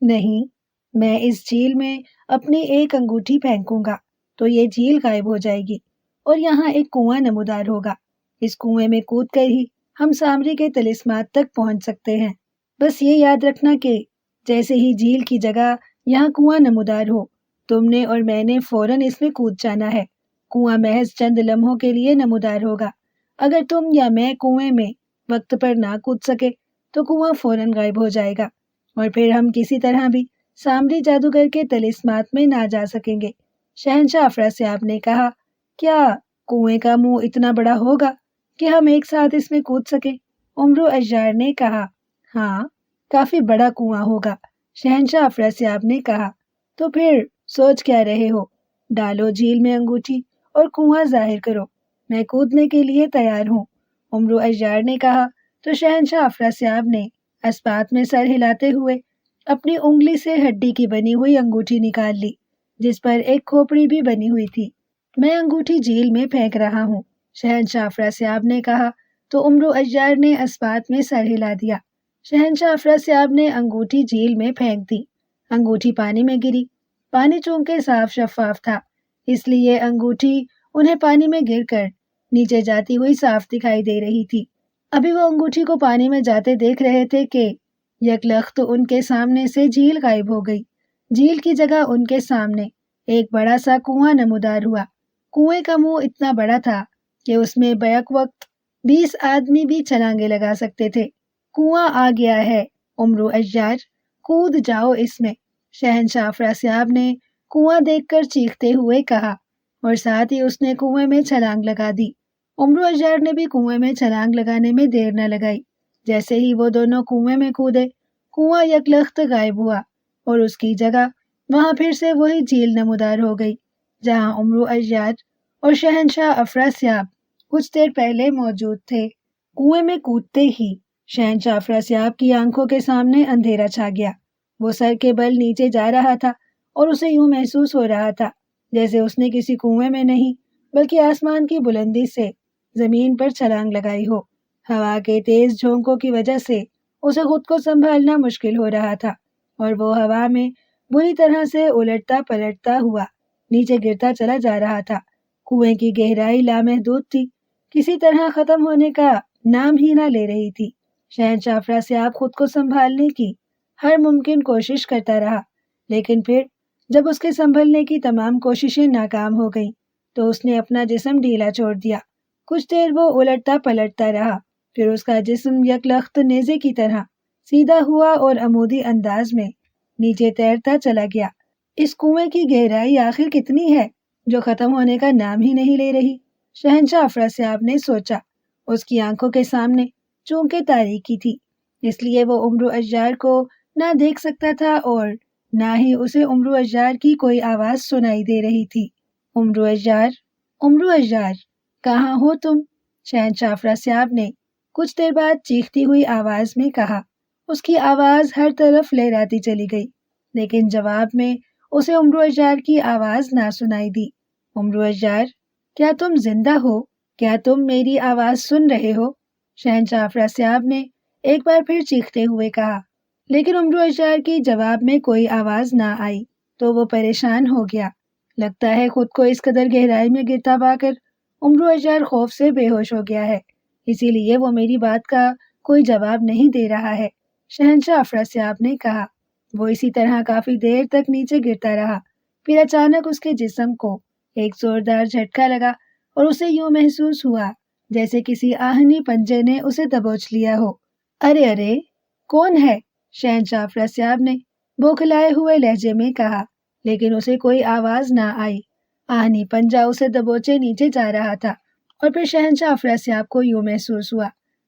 نہیں، میں اس جھیل میں اپنی ایک انگوٹھی پھینکوں گا تو یہ جھیل غائب ہو جائے گی اور یہاں ایک کنواں نمودار ہوگا۔ اس کنویں میں کود کر ہی ہم سامری کے طلسمات تک پہنچ سکتے ہیں۔ بس یہ یاد رکھنا کہ جیسے ہی جھیل کی جگہ یہاں کنواں نمودار ہو، تم نے اور میں نے فوراً اس میں کود جانا ہے۔ کنواں محض چند لمحوں کے لیے نمودار ہوگا۔ اگر تم یا میں کنویں میں وقت پر نہ کود سکے تو کنواں فوراً غائب ہو جائے گا اور پھر ہم کسی طرح بھی سامری جادوگر کے طلسمات میں نہ جا سکیں گے۔ شہنشاہ افراسیاب نے کہا، کیا کنویں کا منہ اتنا بڑا ہوگا کہ ہم ایک ساتھ اس میں کود سکیں؟ عمرو اشجار نے کہا، ہاں، کافی بڑا کنواں ہوگا۔ شہنشاہ افراسیاب نے کہا، تو پھر سوچ کیا رہے ہو؟ ڈالو جھیل میں انگوٹھی اور کنواں ظاہر کرو، میں کودنے کے لیے تیار ہوں۔ عمرو اشجار نے کہا تو شہنشاہ افراسیاب نے اسبات میں سر ہلاتے ہوئے اپنی انگلی سے ہڈی کی بنی ہوئی انگوٹھی نکال لی۔ جس پر ایک کھوپڑی بھی بنی ہوئی تھی۔ میں انگوٹھی جھیل میں پھینک رہا ہوں، شہنشاہ افراسیاب نے کہا تو عمرو اجار نے اسبات میں سر ہلا دیا۔ شہنشاہ افراسیاب نے انگوٹھی جھیل میں پھینک دی۔ انگوٹھی پانی میں گری۔ پانی چونکہ صاف شفاف تھا، اس لیے انگوٹھی انہیں پانی میں گر کر نیچے جاتی ہوئی صاف دکھائی دے رہی تھی۔ ابھی وہ انگوٹھی کو پانی میں جاتے دیکھ رہے تھے کہ یکلخت ان کے سامنے سے جھیل غائب ہو گئی۔ جھیل کی جگہ ان کے سامنے ایک بڑا سا کنواں نمودار ہوا۔ کنویں کا منہ اتنا بڑا تھا کہ اس میں بیک وقت 20 آدمی بھی چھلانگیں لگا سکتے تھے۔ کنواں آ گیا ہے عمرو اجار، کود جاؤ اس میں، شہنشاہ افراسیاب نے کنواں دیکھ کر چیختے ہوئے کہا، اور ساتھ ہی اس نے کنویں میں چھلانگ لگا دی۔ عمرو اجار نے بھی کنویں میں چھلانگ لگانے میں دیر نہ لگائی۔ جیسے ہی وہ دونوں کنویں میں کودے، کنواں یکلخت غائب ہوا اور اس کی جگہ وہاں پھر سے وہی جھیل نمودار ہو گئی جہاں عمرو اجار اور شہنشاہ افراسیاب کچھ دیر پہلے موجود تھے۔ کنویں میں کودتے ہی شہنشاہ افراسیاب کی آنکھوں کے سامنے اندھیرا چھا گیا۔ وہ سر کے بل نیچے جا رہا تھا اور اسے یوں محسوس ہو رہا تھا جیسے اس نے کسی کنویں میں نہیں بلکہ آسمان کی بلندی سے زمین پر چھلانگ لگائی ہو۔ ہوا کے تیز جھونکوں کی وجہ سے اسے خود کو سنبھالنا مشکل ہو رہا تھا اور وہ ہوا میں بری طرح سے الٹتا پلٹتا ہوا نیچے گرتا چلا جا رہا تھا۔ کنویں کی گہرائی لامحدود تھی، کسی طرح ختم ہونے کا نام ہی نہ لے رہی تھی۔ شہنشاہ افراسیاب خود کو سنبھالنے کی ہر ممکن کوشش کرتا رہا، لیکن پھر جب اس کے سنبھلنے کی تمام کوششیں ناکام ہو گئیں تو اس نے اپنا جسم ڈھیلا چھوڑ دیا۔ کچھ دیر وہ الٹتا پلٹتا رہا، پھر اس کا جسم یکلخت نیزے کی طرح سیدھا ہوا اور عمودی انداز میں نیچے تیرتا چلا گیا۔ اس کنویں کی گہرائی آخر کتنی ہے جو ختم ہونے کا نام ہی نہیں لے رہی؟ شہنشاہ افراسیاب نے سوچا۔ اس کی آنکھوں کے سامنے چونکہ تاریکی تھی، اس لیے وہ عمرو اجار کو نہ دیکھ سکتا تھا اور نہ ہی اسے عمرو اجار کی کوئی آواز سنائی دے رہی تھی۔ عمرو اجار، عمرو اجار، کہاں ہو تم؟ شہنشاہ افراسیاب نے کچھ دیر بعد چیختی ہوئی آواز میں کہا۔ اس کی آواز ہر طرف لہراتی چلی گئی، لیکن جواب میں اسے عمرو اجار کی آواز نہ سنائی دی۔ عمرو اجار، کیا تم زندہ ہو؟ کیا تم میری آواز سن رہے ہو؟ شہنشاہ افراسیاب نے ایک بار پھر چیختے ہوئے کہا، لیکن عمرو اجار کی جواب میں کوئی آواز نہ آئی تو وہ پریشان ہو گیا۔ لگتا ہے خود کو اس قدر گہرائی میں گرتا پا کر عمرو اجار خوف سے بے ہوش ہو گیا ہے، اسی لیے وہ میری بات کا کوئی جواب نہیں دے رہا ہے، شہنشاہ افراسیاب نے کہا۔ وہ اسی طرح کافی دیر تک نیچے گرتا رہا، پھر اچانک اس کے جسم کو ایک زوردار جھٹکا لگا اور اسے یوں محسوس ہوا جیسے کسی آہنی پنجے نے اسے دبوچ لیا ہو۔ ارے ارے، کون ہے؟ شہنشاہ افراسیاب نے بوکھلائے ہوئے لہجے میں کہا، لیکن اسے کوئی آواز نہ آئی۔ آہنی پنجہ اسے دبوچے نیچے جا رہا تھا اور پھر شہنشاہ افراسیاب کو یوں محسوس ہوا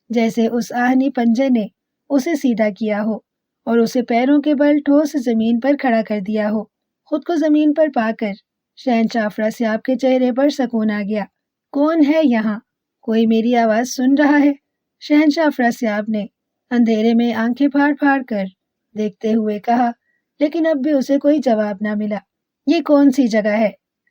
جیسے اس آہنی پنجے نے اسے سیدھا کیا ہو اور اسے پیروں کے بل ٹھوس زمین پر کھڑا کر دیا ہو۔ خود کو زمین پر پا کر شہنشاہ افراسیاب کے چہرے پر سکون آ گیا۔ کون ہے یہاں؟ کوئی میری آواز سن رہا ہے؟ شہنشاہ افراسیاب نے اندھیرے میں آنکھیں پھاڑ پھاڑ کر دیکھتے ہوئے کہا، لیکن اب بھی اسے کوئی جواب نہ ملا۔ یہ کون سی جگہ ہے؟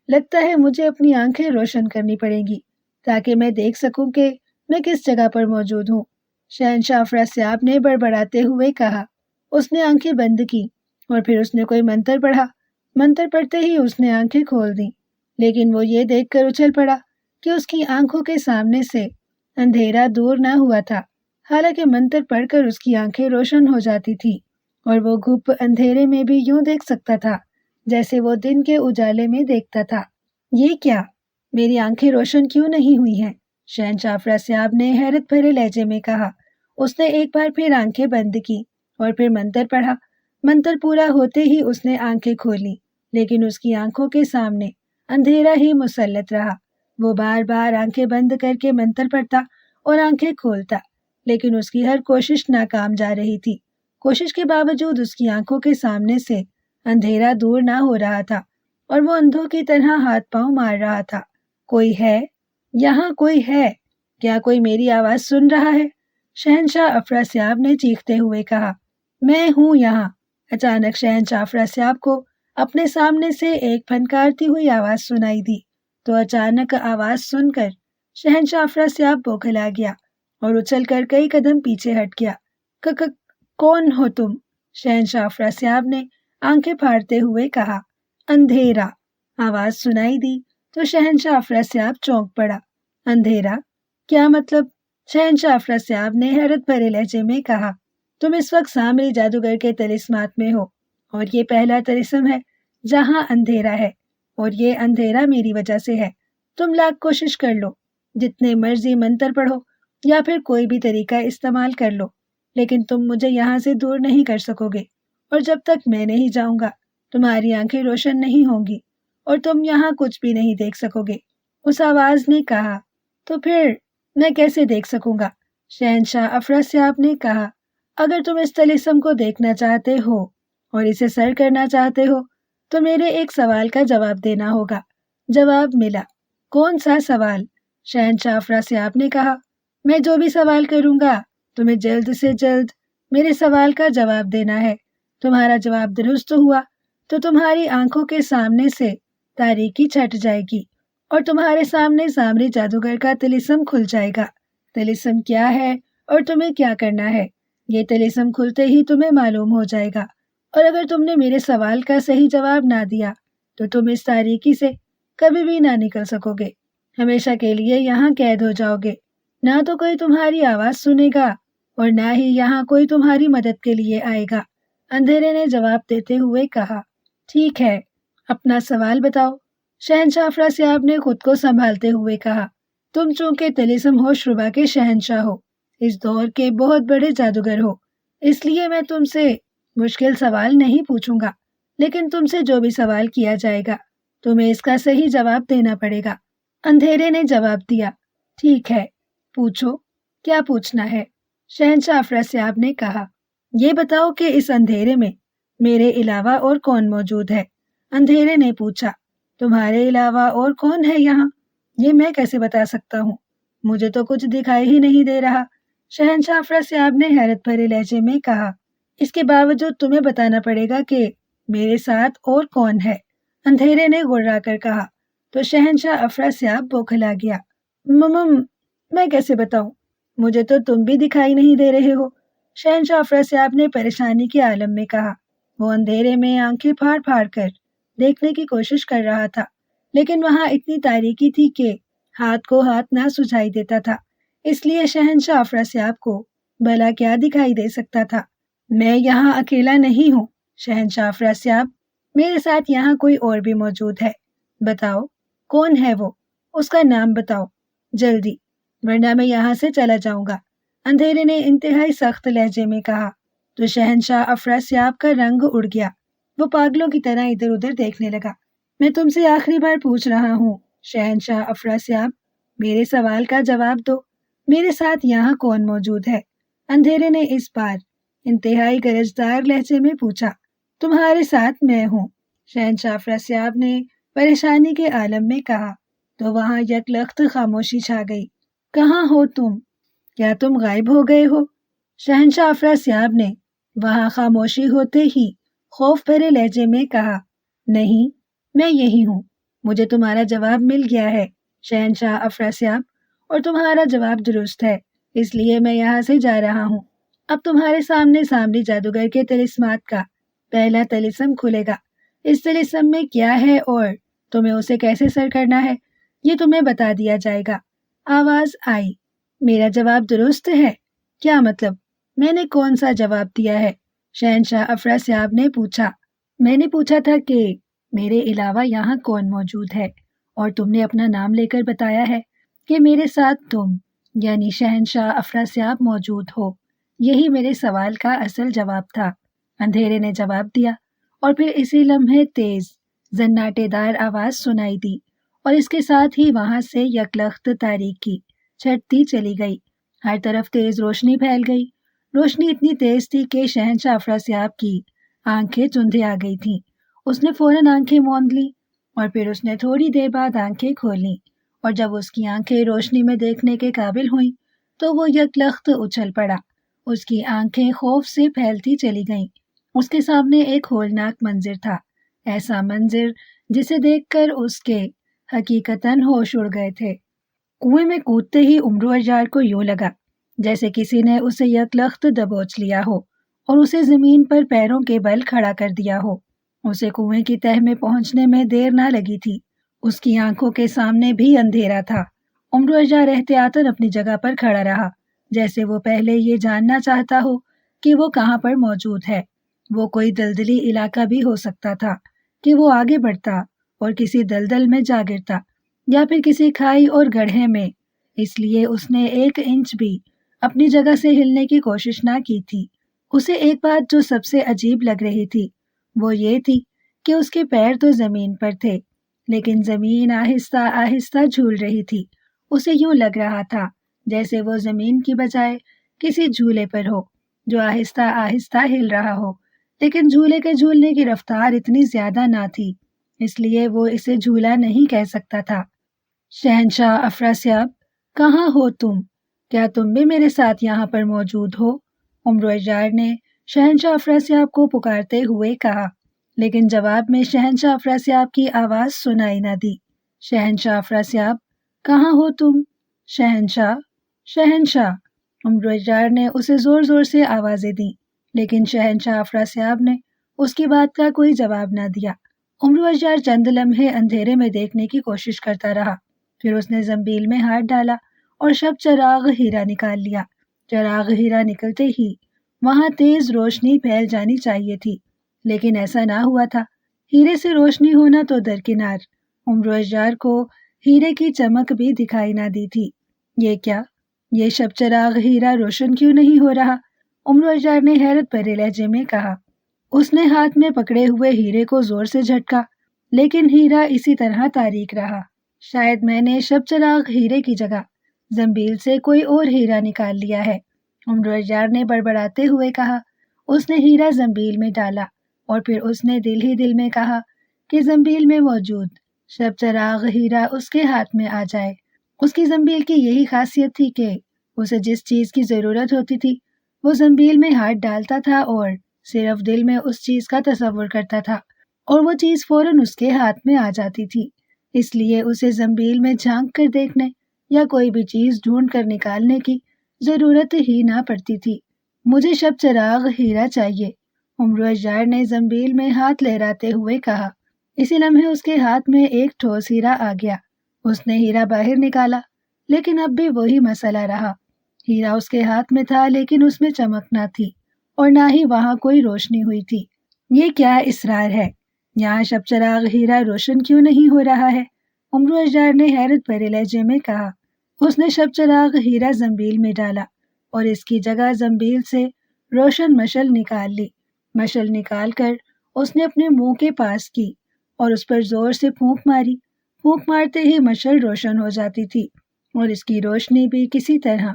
لگتا ہے مجھے اپنی آنکھیں روشن کرنی پڑیں گی تاکہ میں دیکھ سکوں کہ میں کس جگہ پر موجود ہوں، شہنشاہ افراسیاب نے بڑبڑاتے ہوئے کہا۔ اس نے آنکھیں بند کی اور پھر اس نے کوئی منتر پڑھا۔ منتر پڑھتے ہی اس نے آنکھیں کھول دیں، لیکن وہ یہ دیکھ کر اچھل پڑا کہ اس کی آنکھوں کے سامنے سے اندھیرا دور نہ ہوا تھا، حالانکہ منتر پڑھ کر اس کی آنکھیں روشن ہو جاتی تھی اور وہ گھپ اندھیرے میں بھی یوں دیکھ سکتا تھا جیسے وہ دن کے اجالے میں دیکھتا تھا۔ یہ کیا؟ میری آنکھیں روشن کیوں نہیں ہوئی ہیں؟ شہنشاہ افراسیاب نے حیرت بھرے لہجے میں کہا۔ اس نے ایک بار پھر آنکھیں بند کی اور پھر منتر پڑھا۔ منتر پورا ہوتے ہی اس نے آنکھیں کھولی، لیکن اس کی آنکھوں کے سامنے اندھیرا ہی مسلط رہا۔ وہ بار بار آنکھیں بند کر کے منتر پڑھتا اور آنکھیں کھولتا، لیکن اس کی ہر کوشش ناکام جا رہی تھی۔ کوشش کے باوجود اس کی آنکھوں کے سامنے سے اندھیرا دور نہ ہو رہا تھا اور وہ اندھوں کی طرح ہاتھ پاؤں مار رہا تھا۔ کوئی ہے؟ یہاں کوئی ہے؟ کیا کوئی میری آواز سن رہا ہے؟ شہنشاہ افراسیاب نے چیختے ہوئے کہا۔ میں ہوں یہاں۔ اچانک شہنشاہ افراسیاب کو اپنے سامنے سے ایک پھنکارتی ہوئی آواز سنائی دی تو اچانک آواز سن کر شہنشاہ افراسیاب بوکھلا گیا اور اچھل کر کئی قدم پیچھے ہٹ گیا۔ کون ہو تم؟ شہنشاہ افراسیاب نے آنکھیں پھاڑتے ہوئے کہا۔ اندھیرا، آواز سنائی دی تو شہنشاہ افراسیاب چونک پڑا۔ اندھیرا؟ کیا مطلب؟ شہنشاہ افراسیاب نے حیرت بھرے لہجے میں کہا۔ تم اس وقت سامری جادوگر کے طلسمات میں ہو اور یہ پہلا طلسم ہے جہاں اندھیرا ہے، اور یہ اندھیرا میری وجہ سے ہے۔ تم لاکھ کوشش کر لو، جتنے مرضی منتر پڑھو یا پھر کوئی بھی طریقہ استعمال کر لو، لیکن تم مجھے یہاں سے دور نہیں کر سکو گے، اور جب تک میں نہیں جاؤں گا تمہاری آنکھیں روشن نہیں ہوں گی اور تم یہاں کچھ بھی نہیں دیکھ سکو گے۔ اس آواز نے کہا۔ تو پھر میں کیسے دیکھ سکوں گا؟ شہنشاہ افراسیاب نے کہا۔ اگر تم اس طلسم کو دیکھنا چاہتے ہو اور اسے سر کرنا چاہتے ہو تو میرے ایک سوال کا جواب دینا ہوگا۔ جواب ملا۔ کون سا سوال؟ شہنشاہ افراسیاب نے کہا۔ میں جو بھی سوال کروں گا تمہیں جلد سے جلد میرے سوال کا جواب دینا ہے۔ تمہارا جواب درست ہوا تو تمہاری آنکھوں کے سامنے سے تاریکی چھٹ جائے گی اور تمہارے سامنے سامری جادوگر کا طلسم کھل جائے گا۔ طلسم کیا ہے اور تمہیں کیا کرنا ہے، یہ طلسم کھلتے ہی تمہیں معلوم ہو جائے گا، اور اگر تم نے میرے سوال کا صحیح جواب نہ دیا تو تم اس تاریکی سے کبھی بھی نہ نکل سکو گے، ہمیشہ کے لیے یہاں قید ہو جاؤ گے۔ نہ تو کوئی تمہاری آواز سنے گا اور نہ ہی یہاں کوئی تمہاری مدد کے لیے آئے گا۔ اندھیرے نے جواب دیتے ہوئے کہا۔ ٹھیک ہے، اپنا سوال بتاؤ، شہنشاہ افراسیاب نے خود کو سنبھالتے ہوئے کہا۔ تم چونکہ طلسم ہوشربا کے شہنشاہ ہو، اس دور کے بہت بڑے جادوگر ہو، اس لیے میں تم سے مشکل سوال نہیں پوچھوں گا، لیکن تم سے جو بھی سوال کیا جائے گا تمہیں اس کا صحیح جواب دینا پڑے گا۔ اندھیرے نے جواب دیا۔ ٹھیک ہے، پوچھو، کیا پوچھنا ہے؟ شہنشاہ افراسیاب نے کہا۔ یہ بتاؤ کہ اس اندھیرے میں میرے علاوہ اور کون موجود ہے؟ اندھیرے نے پوچھا۔ تمہارے علاوہ اور کون ہے یہاں؟ یہ میں کیسے بتا سکتا ہوں؟ مجھے تو کچھ دکھائی ہی نہیں دے رہا، شہنشاہ افراسیاب نے حیرت بھرے لہجے میں کہا۔ اس کے باوجود تمہیں بتانا پڑے گا کہ میرے ساتھ اور کون ہے، اندھیرے نے گڑا کر کہا۔ تو شہنشاہ افراسیاب بوکھلا گیا۔ میں کیسے بتاؤں؟ مجھے تو تم بھی دکھائی نہیں دے رہے ہو، شہنشاہ افراسیاب نے پریشانی کے عالم میں کہا۔ وہ اندھیرے میں آنکھیں پھاڑ پھاڑ کر دیکھنے کی کوشش کر رہا تھا، لیکن وہاں اتنی تاریکی تھی کہ ہاتھ کو ہاتھ نہ سجھائی دیتا تھا، اس لیے شہنشاہ افراسیاب کو بھلا کیا دکھائی دے سکتا تھا۔ میں یہاں اکیلا نہیں ہوں شہنشاہ افراسیاب، میرے ساتھ یہاں کوئی اور بھی موجود ہے۔ بتاؤ کون ہے وہ، اس کا نام بتاؤ جلدی، ورنہ میں یہاں سے چلا جاؤں گا، اندھیرے نے انتہائی سخت لہجے میں کہا۔ تو شہنشاہ افراسیاب کا رنگ اڑ گیا، وہ پاگلوں کی طرح ادھر ادھر دیکھنے لگا۔ میں تم سے آخری بار پوچھ رہا ہوں شہنشاہ افراسیاب، میرے سوال کا جواب دو، میرے ساتھ یہاں کون موجود ہے؟ اندھیرے نے اس بار انتہائی گرجدار لہجے میں پوچھا۔ تمہارے ساتھ میں ہوں، شہنشاہ افراسیاب نے پریشانی کے عالم میں کہا۔ تو وہاں یکلخت خاموشی چھا گئی۔ کہاں ہو تم؟ کیا تم غائب ہو گئے ہو؟ شہنشاہ افراسیاب نے وہاں خاموشی ہوتے ہی خوف بھرے لہجے میں کہا۔ نہیں، میں یہی ہوں، مجھے تمہارا جواب مل گیا ہے شہنشاہ افراسیاب، اور تمہارا جواب درست ہے، اس لیے میں یہاں سے جا رہا ہوں۔ اب تمہارے سامنے سامری جادوگر کے طلسمات کا پہلا طلسم کھلے گا۔ اس طلسم میں کیا ہے اور تمہیں اسے کیسے سر کرنا ہے، یہ تمہیں بتا دیا جائے گا۔ آواز آئی۔ میرا جواب درست ہے؟ کیا مطلب؟ میں نے کون سا جواب دیا ہے؟ شہنشاہ افراسیاب نے پوچھا۔ میں نے پوچھا تھا کہ میرے علاوہ یہاں کون موجود ہے، اور تم نے اپنا نام لے کر بتایا ہے کہ میرے ساتھ تم یعنی شہنشاہ افراسیاب موجود ہو، یہی میرے سوال کا اصل جواب تھا، اندھیرے نے جواب دیا، اور پھر اسی لمحے تیز زناٹے دار آواز سنائی دی، اور اس کے ساتھ ہی وہاں سے یکلخت تاریکی چھٹتی چلی گئی، ہر طرف تیز روشنی پھیل گئی۔ روشنی اتنی تیز تھی کہ شہنشاہ افراسیاب کی آنکھیں چندھے آ گئی تھیں۔ اس نے فوراً آنکھیں موند لیں، اور پھر اس نے تھوڑی دیر بعد آنکھیں کھولیں، اور جب اس کی آنکھیں روشنی میں دیکھنے کے قابل ہوئیں تو وہ یکلخت اچھل پڑا۔ اس کی آنکھیں خوف سے پھیلتی چلی گئیں۔ اس کے سامنے ایک ہولناک منظر تھا۔ ایسا منظر جسے دیکھ کر اس کے حقیقتاً ہوش اڑ گئے تھے۔ کنویں میں کودتے ہی عمرو اجار کو یوں لگا جیسے کسی نے اسے یکلخت دبوچ لیا ہو اور اسے زمین پر پیروں کے بل کھڑا کر دیا ہو۔ اسے کنویں کی تہہ میں پہنچنے میں دیر نہ لگی تھی۔ اس کی آنکھوں کے سامنے بھی اندھیرا تھا۔ عمرو اجار احتیاطاً اپنی جگہ پر کھڑا رہا، جیسے وہ پہلے یہ جاننا چاہتا ہو کہ وہ کہاں پر موجود ہے۔ وہ کوئی دلدلی علاقہ بھی ہو سکتا تھا کہ وہ آگے بڑھتا اور کسی دلدل میں جا گرتا، یا پھر کسی کھائی اور گڑھے میں۔ اس لیے اس نے 1 انچ بھی اپنی جگہ سے ہلنے کی کوشش نہ کی تھی۔ اسے ایک بات جو سب سے عجیب لگ رہی تھی وہ یہ تھی کہ اس کے پیر تو زمین پر تھے، لیکن زمین آہستہ آہستہ جھول رہی تھی۔ اسے یوں لگ رہا تھا جیسے وہ زمین کی بجائے کسی جھولے پر ہو جو آہستہ آہستہ ہل رہا ہو، لیکن جھولے کے جھولنے کی رفتار اتنی زیادہ نہ تھی، اس لیے وہ اسے جھولا نہیں کہہ سکتا تھا۔ شہنشاہ افراسیاب، کہاں ہو تم؟ کیا تم بھی میرے ساتھ یہاں پر موجود ہو؟ عمرو اجار نے شہنشاہ افراسیاب کو پکارتے ہوئے کہا، لیکن جواب میں شہنشاہ افراسیاب کی آواز سنائی نہ دی۔ شہنشاہ افراسیاب، کہاں ہو تم؟ شہنشاہ، شہنشاہ۔ عمرو اجار نے اسے زور زور سے آوازیں دیں، لیکن شہنشاہ افراسیاب نے اس کی بات کا کوئی جواب نہ دیا۔ عمرو اجار چند لمحے اندھیرے میں دیکھنے کی کوشش کرتا رہا، پھر اس نے زنبیل میں ہاتھ ڈالا اور شب چراغ ہیرا نکال لیا۔ چراغ ہیرا نکلتے ہی وہاں تیز روشنی پھیل جانی چاہیے تھی، لیکن ایسا نہ ہوا تھا۔ ہیرے سے روشنی ہونا تو درکنار، عمرو اجار کو ہیرے کی چمک بھی دکھائی نہ دی تھی۔ یہ کیا؟ یہ شب چراغ ہیرا روشن کیوں نہیں ہو رہا؟ عمرو اجار نے حیرت بھرے لہجے میں کہا۔ اس نے ہاتھ میں پکڑے ہوئے ہیرے کو زور سے جھٹکا، لیکن ہیرا اسی طرح تاریک رہا۔ شاید میں نے شب چراغ ہیرے کی جگہ زنبیل سے کوئی اور ہیرا نکال لیا ہے، عمرو اجار نے بڑبڑاتے ہوئے کہا۔ اس نے ہیرا زنبیل میں ڈالا اور پھر اس نے دل ہی دل میں کہا کہ زنبیل میں موجود شب چراغ ہیرا اس کے ہاتھ میں آ جائے۔ اس کی زنبیل کی یہی خاصیت تھی کہ اسے جس چیز کی ضرورت ہوتی تھی وہ زنبیل میں ہاتھ ڈالتا تھا اور صرف دل میں اس چیز کا تصور کرتا تھا اور وہ چیز فوراً اس کے ہاتھ میں آ جاتی تھی۔ اس لیے اسے زنبیل میں جھانک کر دیکھنے یا کوئی بھی چیز ڈھونڈ کر نکالنے کی ضرورت ہی نہ پڑتی تھی۔ مجھے شب چراغ ہیرا چاہیے، عمرو اجار نے زنبیل میں ہاتھ لہراتے ہوئے کہا۔ اسی لمحے اس کے ہاتھ میں ایک ٹھوس ہیرا آ گیا۔ اس نے ہیرا باہر نکالا، لیکن اب بھی وہی مسئلہ رہا۔ ہیرا اس کے ہاتھ میں تھا لیکن اس میں چمک نہ تھی اور نہ ہی وہاں کوئی روشنی ہوئی تھی۔ یہ کیا اصرار ہے؟ یہاں شب چراغ ہیرا روشن کیوں نہیں ہو رہا ہے؟ عمرو اجار نے حیرت بھرے لہجے میں کہا۔ اس نے شب چراغ ہیرا زنبیل میں ڈالا اور اس کی جگہ زنبیل سے روشن مشل نکال لی۔ مشل نکال کر اس نے اپنے منہ کے پاس کی اور اس پر زور سے پھونک ماری۔ پھونک مارتے ہی مشل روشن ہو جاتی تھی اور اس کی روشنی بھی کسی طرح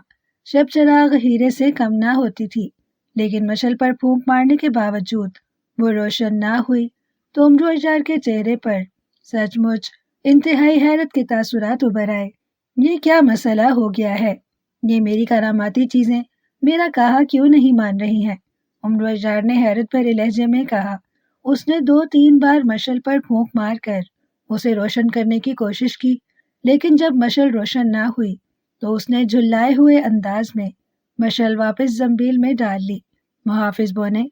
شب چراغ ہیرے سے کم نہ ہوتی تھی، لیکن مشل پر پھونک مارنے کے باوجود وہ روشن نہ ہوئی تو عمرو اجار کے چہرے پر سچ مچ انتہائی حیرت کے تاثرات ابھر آئے۔ یہ کیا مسئلہ ہو گیا ہے؟ یہ میری کراماتی چیزیں میرا کہا کیوں نہیں مان رہی ہیں؟ عمرو اجار نے حیرت بھرے لہجے میں کہا۔ اس نے 2-3 بار مشل پر پھونک مار کر اسے روشن کرنے کی کوشش کی، لیکن جب مشل روشن نہ ہوئی تو اس نے جھلائے ہوئے انداز میں مشل واپس زنبیل میں ڈال لی۔ محافظ بونے،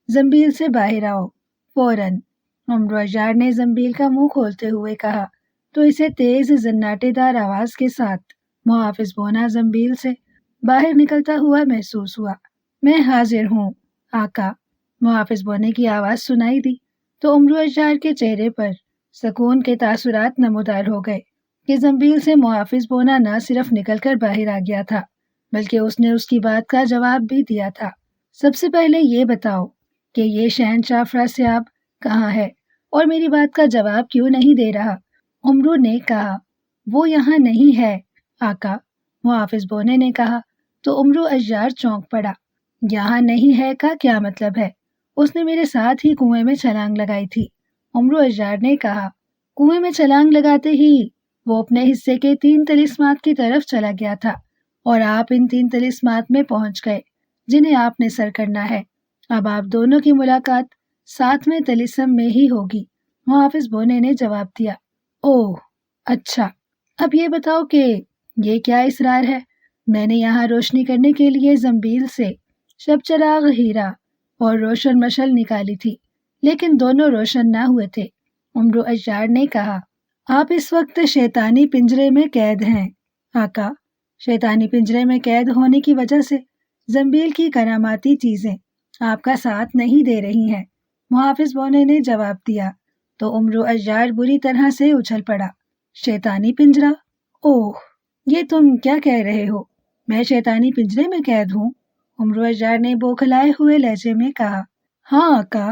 زنبیل سے باہر آؤ، فوراً، عمرو اجار نے زنبیل کا منہ کھولتے ہوئے کہا تو اسے تیز زناٹے دار آواز کے ساتھ محافظ بونا زنبیل سے باہر نکلتا ہوا محسوس ہوا۔ میں حاضر ہوں آقا، محافظ بونے کی آواز سنائی دی تو عمرو اجار کے چہرے پر سکون کے تاثرات نمودار ہو گئے کہ زنبیل سے محافظ بونا نہ صرف نکل کر باہر آ گیا تھا بلکہ اس نے اس کی بات کا جواب بھی دیا تھا۔ سب سے پہلے یہ بتاؤ کہ یہ شہنشاہ افراسیاب کہاں ہے اور میری بات کا جواب کیوں نہیں دے رہا؟ عمرو نے کہا۔ وہ یہاں نہیں ہے آقا، محافظ بونے نے کہا تو عمرو اجار چونک پڑا۔ یہاں نہیں ہے کا کیا مطلب ہے؟ اس نے میرے ساتھ ہی کنویں میں چھلانگ لگائی تھی، عمرو اجار نے کہا۔ کنویں میں چھلانگ لگاتے ہی وہ اپنے حصے کے 3 طلسمات کی طرف چلا گیا تھا اور آپ ان 3 طلسمات میں پہنچ گئے جنہیں آپ نے سر کرنا ہے۔ اب آپ دونوں کی ملاقات 7ویں طلسم میں ہی ہوگی۔ محافظ بونے نے جواب دیا۔ اوہ اچھا، اب یہ بتاؤ کہ یہ کیا اسرار ہے؟ میں نے یہاں روشنی کرنے کے لیے زنبیل سے شب چراغ ہیرا اور روشن مشل نکالی تھی، لیکن دونوں روشن نہ ہوئے تھے۔ عمرو اجار نے کہا، آپ اس وقت شیطانی پنجرے میں قید ہیں آقا۔ شیطانی پنجرے میں قید ہونے کی وجہ سے زنبیل کی کراماتی چیزیں آپ کا ساتھ نہیں دے رہی ہیں، محافظ بونے نے جواب دیا۔ تو عمرو اجار بری طرح سے اچھل پڑا۔ شیطانی پنجرہ؟ اوہ، یہ تم کیا کہہ رہے ہو؟ میں شیطانی پنجرے میں قید ہوں؟ عمرو اجار نے بوکھلائے ہوئے لہجے میں کہا۔ ہاں آقا،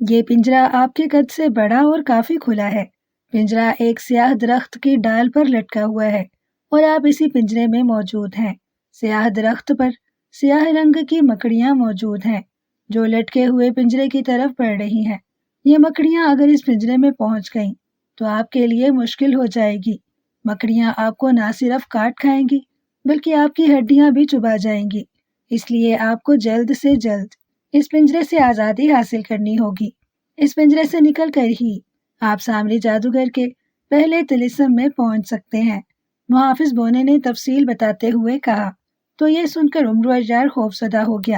یہ پنجرہ آپ کے قد سے بڑا اور کافی کھلا ہے۔ پنجرہ ایک سیاہ درخت کی ڈال پر لٹکا ہوا ہے اور آپ اسی پنجرے میں موجود ہیں۔ سیاہ درخت پر سیاہ رنگ کی مکڑیاں موجود ہیں جو لٹکے ہوئے پنجرے کی طرف بڑھ رہی ہیں۔ یہ مکڑیاں اگر اس پنجرے میں پہنچ گئیں تو آپ کے لیے مشکل ہو جائے گی۔ مکڑیاں آپ کو نہ صرف کاٹ کھائیں گی بلکہ آپ کی ہڈیاں بھی چبا جائیں گی۔ اس لیے آپ کو جلد سے جلد اس پنجرے سے آزادی حاصل کرنی ہوگی۔ اس پنجرے سے نکل کر ہی آپ سامری جادوگر کے پہلے طلسم میں پہنچ سکتے ہیں، محافظ بونے نے تفصیل بتاتے ہوئے کہا۔ تو یہ سن کر عمرو اجار خوفزدہ ہو گیا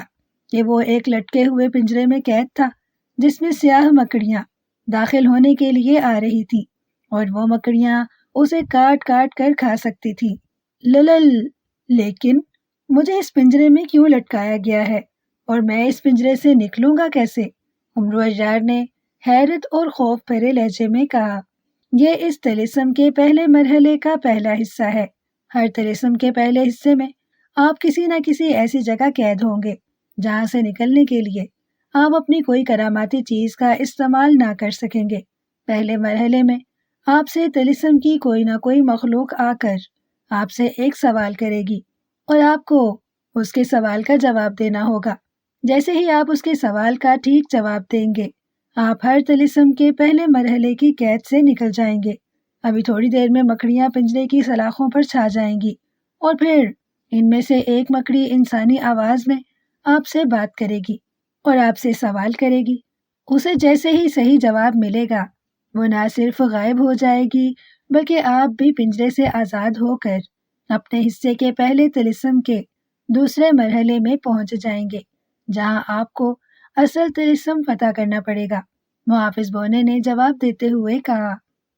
کہ وہ ایک لٹکے ہوئے پنجرے میں قید تھا جس میں سیاہ مکڑیاں داخل ہونے کے لیے آ رہی تھی اور وہ مکڑیاں اسے کاٹ کاٹ کر کھا سکتی تھی۔ للل، لیکن مجھے اس پنجرے میں کیوں لٹکایا گیا ہے اور میں اس پنجرے سے نکلوں گا کیسے؟ عمرو اجار نے حیرت اور خوف بھرے لہجے میں کہا۔ یہ اس طلسم کے پہلے مرحلے کا پہلا حصہ ہے۔ ہر طلسم کے پہلے حصے میں آپ کسی نہ کسی ایسی جگہ قید ہوں گے جہاں سے نکلنے کے لیے آپ اپنی کوئی کراماتی چیز کا استعمال نہ کر سکیں گے۔ پہلے مرحلے میں آپ سے طلسم کی کوئی نہ کوئی مخلوق آ کر آپ سے ایک سوال کرے گی اور آپ کو اس کے سوال کا جواب دینا ہوگا۔ جیسے ہی آپ اس کے سوال کا ٹھیک جواب دیں گے آپ ہر طلسم کے پہلے مرحلے کی قید سے نکل جائیں گے۔ ابھی تھوڑی دیر میں مکڑیاں پنجرے کی سلاخوں پر چھا جائیں گی اور پھر ان میں سے ایک مکڑی انسانی آواز میں آپ سے بات کرے گی اور آپ سے سوال کرے گی۔ اسے جیسے ہی صحیح جواب ملے گا وہ نہ صرف غائب ہو جائے گی بلکہ آپ بھی پنجرے سے آزاد ہو کر اپنے حصے کے پہلے طلسم کے دوسرے مرحلے میں پہنچ جائیں گے جہاں آپ کو اصل طلسم فتح کرنا پڑے گا، محافظ بونے نے جواب دیتے ہوئے کہا۔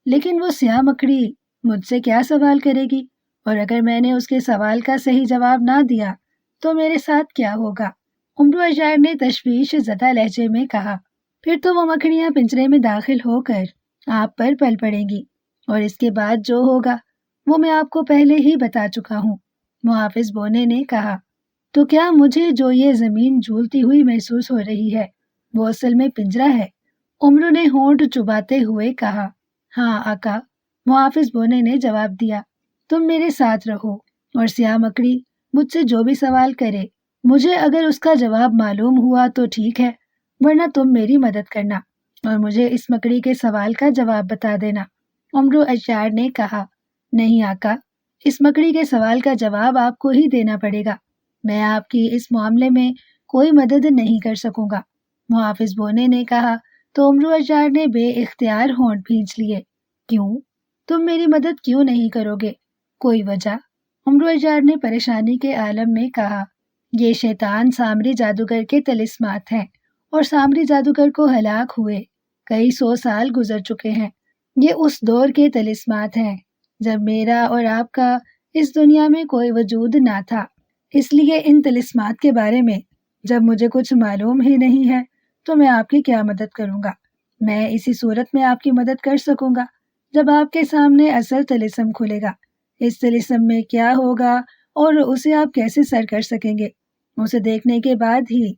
لیکن وہ سیاہ مکڑی مجھ سے کیا سوال کرے گی اور اگر میں نے اس کے سوال کا صحیح جواب نہ دیا تو میرے ساتھ کیا ہوگا؟ عمرو اجار نے تشویش زدہ لہجے میں کہا۔ پھر تو وہ مکڑیاں پنجرے میں داخل ہو کر آپ پر پل پڑیں گی اور اس کے بعد جو ہوگا وہ میں آپ کو پہلے ہی بتا چکا ہوں، محافظ بونے نے کہا۔ تو کیا مجھے جو یہ زمین جھولتی ہوئی محسوس ہو رہی ہے وہ اصل میں پنجرہ ہے؟ عمرو نے ہونٹ چباتے ہوئے کہا۔ ہاں آقا، محافظ بونے نے جواب دیا۔ تم میرے ساتھ رہو اور سیاہ مکڑی مجھ سے جو بھی سوال کرے مجھے اگر اس کا جواب معلوم ہوا تو ٹھیک ہے، ورنہ تم میری مدد کرنا اور مجھے اس مکڑی کے سوال کا جواب بتا دینا۔ عمرو اجار نے کہا۔ نہیں آقا، اس مکڑی کے سوال کا جواب آپ کو ہی دینا پڑے گا، میں آپ کی اس معاملے میں کوئی مدد نہیں کر سکوں گا، محافظ بونے نے کہا۔ تو عمرو اجار نے بے اختیار ہونٹ بھینچ لیے۔ کیوں؟ تم میری مدد کیوں نہیں کرو گے؟ کوئی وجہ؟ عمرو اجار نے پریشانی کے عالم میں کہا۔ یہ شیطان سامری جادوگر کے طلسمات ہیں اور سامری جادوگر کو ہلاک ہوئے کئی 100 سال گزر چکے ہیں۔ یہ اس دور کے طلسمات ہیں جب میرا اور آپ کا اس دنیا میں کوئی وجود نہ تھا، اس لیے ان طلسمات کے بارے میں جب مجھے کچھ معلوم ہی نہیں ہے تو میں آپ کی کیا مدد کروں گا؟ میں اسی صورت میں آپ کی مدد کر سکوں گا جب آپ کے سامنے اصل طلسم کھلے گا۔ اس طلسم میں کیا ہوگا اور اسے آپ کیسے سر کر سکیں گے، اسے دیکھنے کے بعد ہی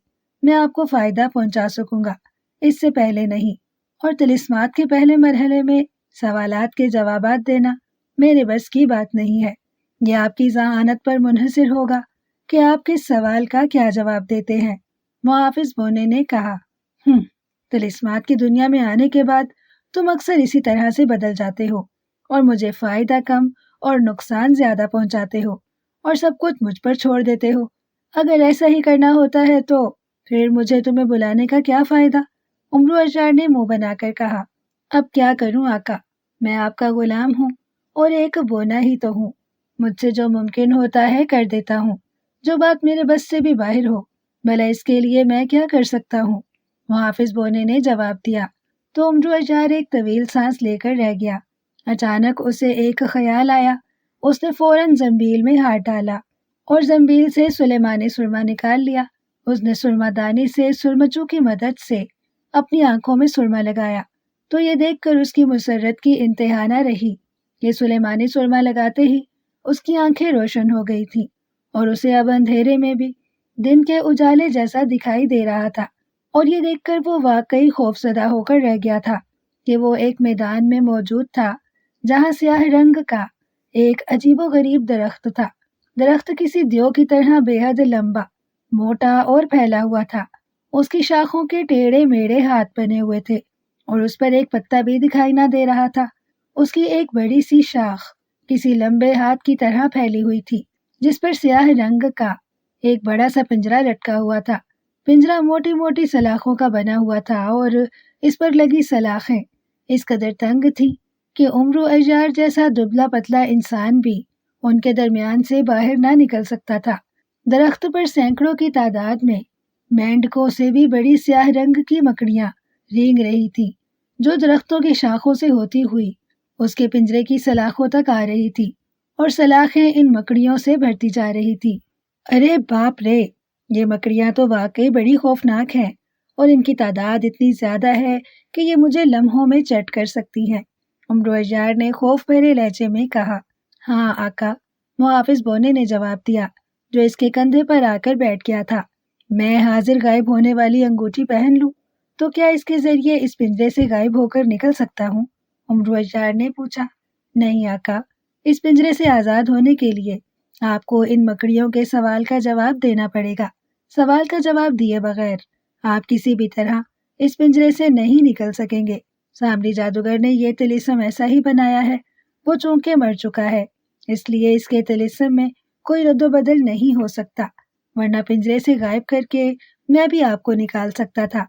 میں آپ کو فائدہ پہنچا سکوں گا، اس سے پہلے نہیں۔ اور طلسمات کے پہلے مرحلے میں سوالات کے جوابات دینا میرے بس کی بات نہیں ہے۔ یہ آپ کی ذہانت پر منحصر ہوگا کہ آپ کس سوال کا کیا جواب دیتے ہیں، محافظ بونے نے کہا۔ طلسمات کی دنیا میں آنے کے بعد تم اکثر اسی طرح سے بدل جاتے ہو اور مجھے فائدہ کم اور نقصان زیادہ پہنچاتے ہو اور سب کچھ مجھ پر چھوڑ دیتے ہو۔ اگر ایسا ہی کرنا ہوتا ہے تو پھر مجھے تمہیں بلانے کا کیا فائدہ؟ عمرو اجار نے منہ بنا کر کہا۔ اب کیا کروں آقا، میں آپ کا غلام ہوں اور ایک بونا ہی تو ہوں، مجھ سے جو ممکن ہوتا ہے کر دیتا ہوں، جو بات میرے بس سے بھی باہر ہو، بھلا اس کے لیے میں کیا کر سکتا ہوں؟ محافظ بونے نے جواب دیا۔ تو عمرو اجار ایک طویل سانس لے کر رہ گیا۔ اچانک اسے ایک خیال آیا۔ اس نے فوراً زنبیل میں ہاتھ ڈالا اور زنبیل سے سلیمانی سرما نکال لیا۔ اس نے سرما دانی سے سرمچو کی مدد سے اپنی آنکھوں میں سرما لگایا تو یہ دیکھ کر اس کی مسرت کی انتہا نہ رہی کہ سلیمانی سرما لگاتے ہی اس کی آنکھیں روشن ہو گئی تھیں اور اسے اب اندھیرے میں بھی دن کے اجالے جیسا دکھائی دے رہا تھا، اور یہ دیکھ کر وہ واقعی خوفزدہ ہو کر رہ گیا تھا کہ وہ ایک میدان میں موجود تھا جہاں سیاہ رنگ کا ایک عجیب و غریب درخت تھا۔ درخت کسی دیو کی طرح بے حد لمبا، موٹا اور پھیلا ہوا تھا۔ اس کی شاخوں کے ٹیڑھے میڑھے ہاتھ بنے ہوئے تھے اور اس پر ایک پتا بھی دکھائی نہ دے رہا تھا۔ اس کی ایک بڑی سی شاخ کسی لمبے ہاتھ کی طرح پھیلی ہوئی تھی جس پر سیاہ رنگ کا ایک بڑا سا پنجرا لٹکا ہوا تھا۔ پنجرا موٹی موٹی سلاخوں کا بنا ہوا تھا اور اس پر لگی سلاخیں اس قدر تنگ تھی کہ عمرو اجار جیسا دبلا پتلا انسان بھی ان کے درمیان سے باہر نہ نکل سکتا تھا۔ درخت پر سینکڑوں کی تعداد میں مینڈکوں سے بھی بڑی سیاہ رنگ کی مکڑیاں رینگ رہی تھی جو درختوں کی شاخوں سے ہوتی ہوئی اس کے پنجرے کی سلاخوں تک آ رہی تھی اور سلاخیں ان مکڑیوں سے بھرتی جا رہی تھی۔ ارے باپ رے، یہ مکڑیاں تو واقعی بڑی خوفناک ہیں اور ان کی تعداد اتنی زیادہ ہے کہ یہ مجھے لمحوں میں چٹ کر سکتی ہیں۔ عمرو اجار نے خوف بھرے لہجے میں کہا۔ ہاں آقا، محافظ بونے نے جواب دیا جو اس کے کندھے پر آ کر بیٹھ گیا تھا۔ میں حاضر غائب ہونے والی انگوٹھی پہن لوں تو کیا اس کے ذریعے اس پنجرے سے غائب ہو کر نکل سکتا ہوں؟ عمرو اجار نے پوچھا۔ نہیں آقا، اس پنجرے سے آزاد ہونے کے لیے آپ کو ان مکڑیوں کے سوال کا جواب دینا پڑے گا۔ سوال کا جواب دیے بغیر آپ کسی بھی طرح اس پنجرے سے نہیں نکل سکیں گے۔ سامری جادوگر نے یہ طلسم ایسا ہی بنایا ہے، وہ چونکہ مر چکا ہے، اس لیے اس کے طلسم میں کوئی رد و بدل نہیں ہو سکتا، ورنہ پنجرے سے غائب کر کے میں بھی آپ کو نکال سکتا تھا۔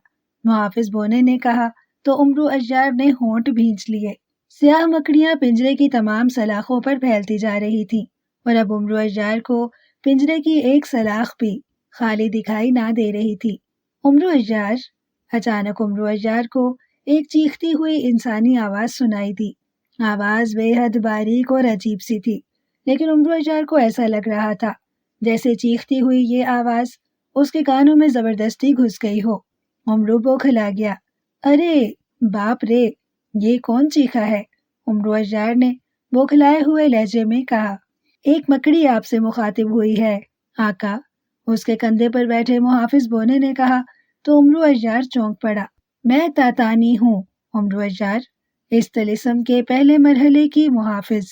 محافظ بونے نے کہا تو عمرو اجار نے ہونٹ بھینچ لیے۔ سیاہ مکڑیاں پنجرے کی تمام سلاخوں پر پھیلتی جا رہی تھیں اور اب عمرو اجار کو پنجرے کی ایک سلاخ بھی خالی دکھائی نہ دے رہی تھی۔ اچانک عمرو اجار کو ایک چیختی ہوئی انسانی آواز سنائی دی۔ آواز بے حد باریک اور عجیب سی تھی، لیکن عمرو اجار کو ایسا لگ رہا تھا جیسے چیختی ہوئی یہ آواز اس کے کانوں میں زبردستی گھس گئی ہو۔ عمرو بوکھلا گیا۔ ارے باپ رے، یہ کون چیخا ہے؟ عمرو اجار نے بوکھلائے ہوئے لہجے میں کہا۔ ایک مکڑی آپ سے مخاطب ہوئی ہے آقا، اس کے کندھے پر بیٹھے محافظ بونے نے کہا تو عمرو اجار چونک پڑا۔ میں تاتانی ہوں عمرو اجار، اس طلسم کے پہلے مرحلے کی محافظ۔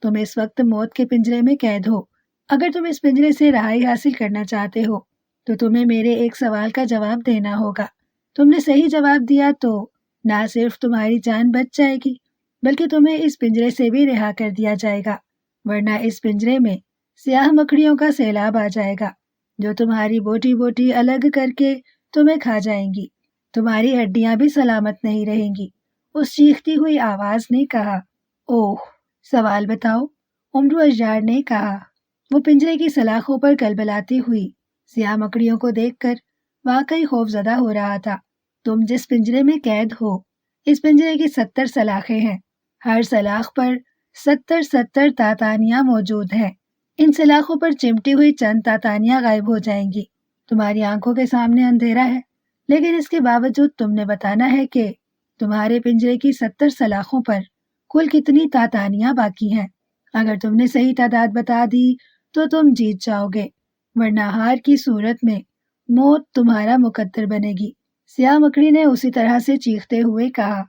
تم اس وقت موت کے پنجرے میں قید ہو۔ اگر تم اس پنجرے سے رہائی حاصل کرنا چاہتے ہو تو تمہیں میرے ایک سوال کا جواب دینا ہوگا۔ تم نے صحیح جواب دیا تو نہ صرف تمہاری جان بچ جائے گی بلکہ تمہیں اس پنجرے سے بھی رہا کر دیا جائے گا، ورنہ اس پنجرے میں سیاہ مکڑیوں کا سیلاب آ جائے گا جو تمہاری بوٹی بوٹی الگ کر کے تمہیں کھا جائیں گی، تمہاری ہڈیاں بھی سلامت نہیں رہیں گی۔ اس چیختی ہوئی آواز نے کہا۔ اوہ، سوال بتاؤ، عمرو اجار نے کہا۔ وہ پنجرے کی سلاخوں پر کلبلاتی ہوئی سیاہ مکڑیوں کو دیکھ کر واقعی خوف زدہ ہو رہا تھا۔ تم جس پنجرے میں قید ہو، اس پنجرے کی 70 سلاخیں ہیں، ہر سلاخ پر 70 تاتانیاں موجود ہیں۔ ان سلاخوں پر چمٹی ہوئی چند تاتانیاں غائب ہو جائیں گی۔ تمہاری آنکھوں کے سامنے اندھیرا ہے، لیکن اس کے باوجود تم نے بتانا ہے کہ تمہارے پنجرے کی 70 سلاخوں پر کل کتنی تاتانیاں باقی ہیں۔ اگر تم نے صحیح تعداد بتا دی تو تم جیت جاؤ گے، ورنہ ہار کی صورت میں موت تمہارا مقدر بنے گی۔ سیاہ مکڑی نے اسی طرح سے چیختے ہوئے کہا۔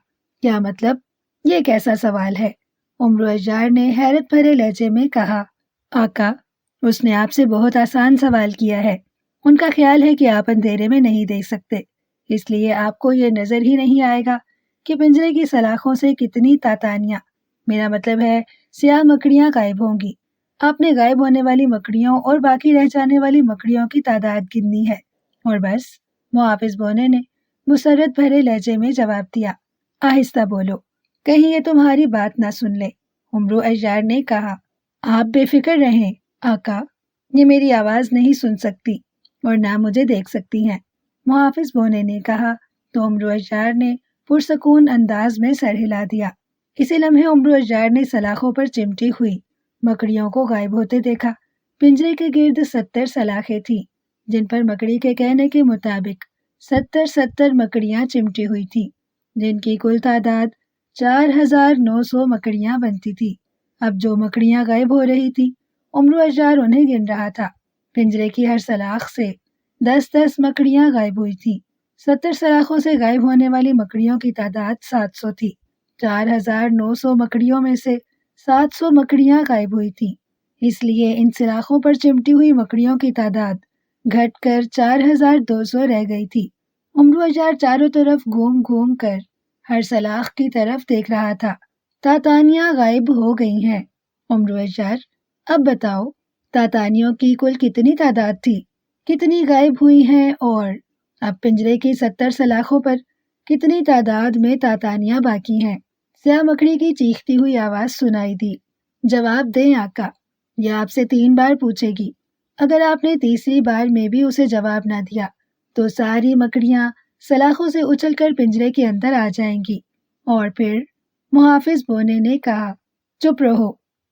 کیا مطلب؟ یہ کیسا سوال ہے؟ عمرو اجار نے حیرت بھرے لہجے میں کہا۔ آقا، اس نے آپ سے بہت آسان سوال کیا ہے۔ ان کا خیال ہے کہ آپ اندھیرے میں نہیں دیکھ سکتے، اس لیے آپ کو یہ نظر ہی نہیں آئے گا کہ پنجرے کی سلاخوں سے کتنی تاتانیاں، میرا مطلب ہے سیاہ مکڑیاں غائب ہوں گی۔ آپ نے غائب ہونے والی مکڑیوں اور باقی رہ جانے والی مکڑیوں کی تعداد گننی ہے، اور بس۔ محافظ بونے نے مسرت بھرے لہجے میں جواب دیا۔ آہستہ بولو، کہیں یہ تمہاری بات نہ سن لے۔ عمرو عیار نے کہا، آپ بے فکر رہیں آقا، یہ میری آواز نہیں سن سکتی اور نہ مجھے دیکھ سکتی ہیں، محافظ بونے نے کہا تو عمرو عیار نے پرسکون انداز میں سر ہلا دیا۔ اسی لمحے عمرو عیار نے سلاخوں پر چمٹی ہوئی مکڑیوں کو غائب ہوتے دیکھا۔ پنجرے کے گرد 70 سلاخیں تھیں جن پر مکڑی کے کہنے کے مطابق 70 مکڑیاں چمٹی ہوئی تھیں، جن کی کل تعداد 4900 مکڑیاں بنتی تھی۔ اب جو مکڑیاں غائب ہو رہی تھی عمرو عیار انہیں گن رہا تھا۔ پنجرے کی ہر سلاخ سے 10 مکڑیاں غائب ہوئی تھیں۔ 70 سلاخوں سے غائب ہونے والی مکڑیوں کی تعداد 700 تھی۔ 4900 مکڑیوں میں سے 700 مکڑیاں غائب ہوئی تھیں، اس لیے ان سلاخوں پر چمٹی ہوئی مکڑیوں کی تعداد گھٹ کر 4200 رہ گئی تھی۔ عمرو عیار چاروں طرف گھوم گھوم کر ہر سلاخ کی طرف دیکھ رہا تھا۔ تاتانیاں غائب ہو گئی ہیں۔ عمرو عیار، اب بتاؤ تاتانیوں کی کل کتنی تعداد تھی، کتنی غائب ہوئی ہیں، اور اب پنجرے کی 70 سلاخوں پر کتنی تعداد میں تاتانیاں باقی ہیں؟ سیاہ مکڑی کی چیختی ہوئی آواز سنائی دی، جواب دیں آقا، یہ آپ سے 3 بار پوچھے گی۔ اگر آپ نے تیسری بار میں بھی اسے جواب نہ دیا تو ساری مکڑیاں سلاخوں سے اچھل کر پنجرے کے اندر آ جائیں گی۔ اور پھر محافظ بونے نے کہا، چپ رہو،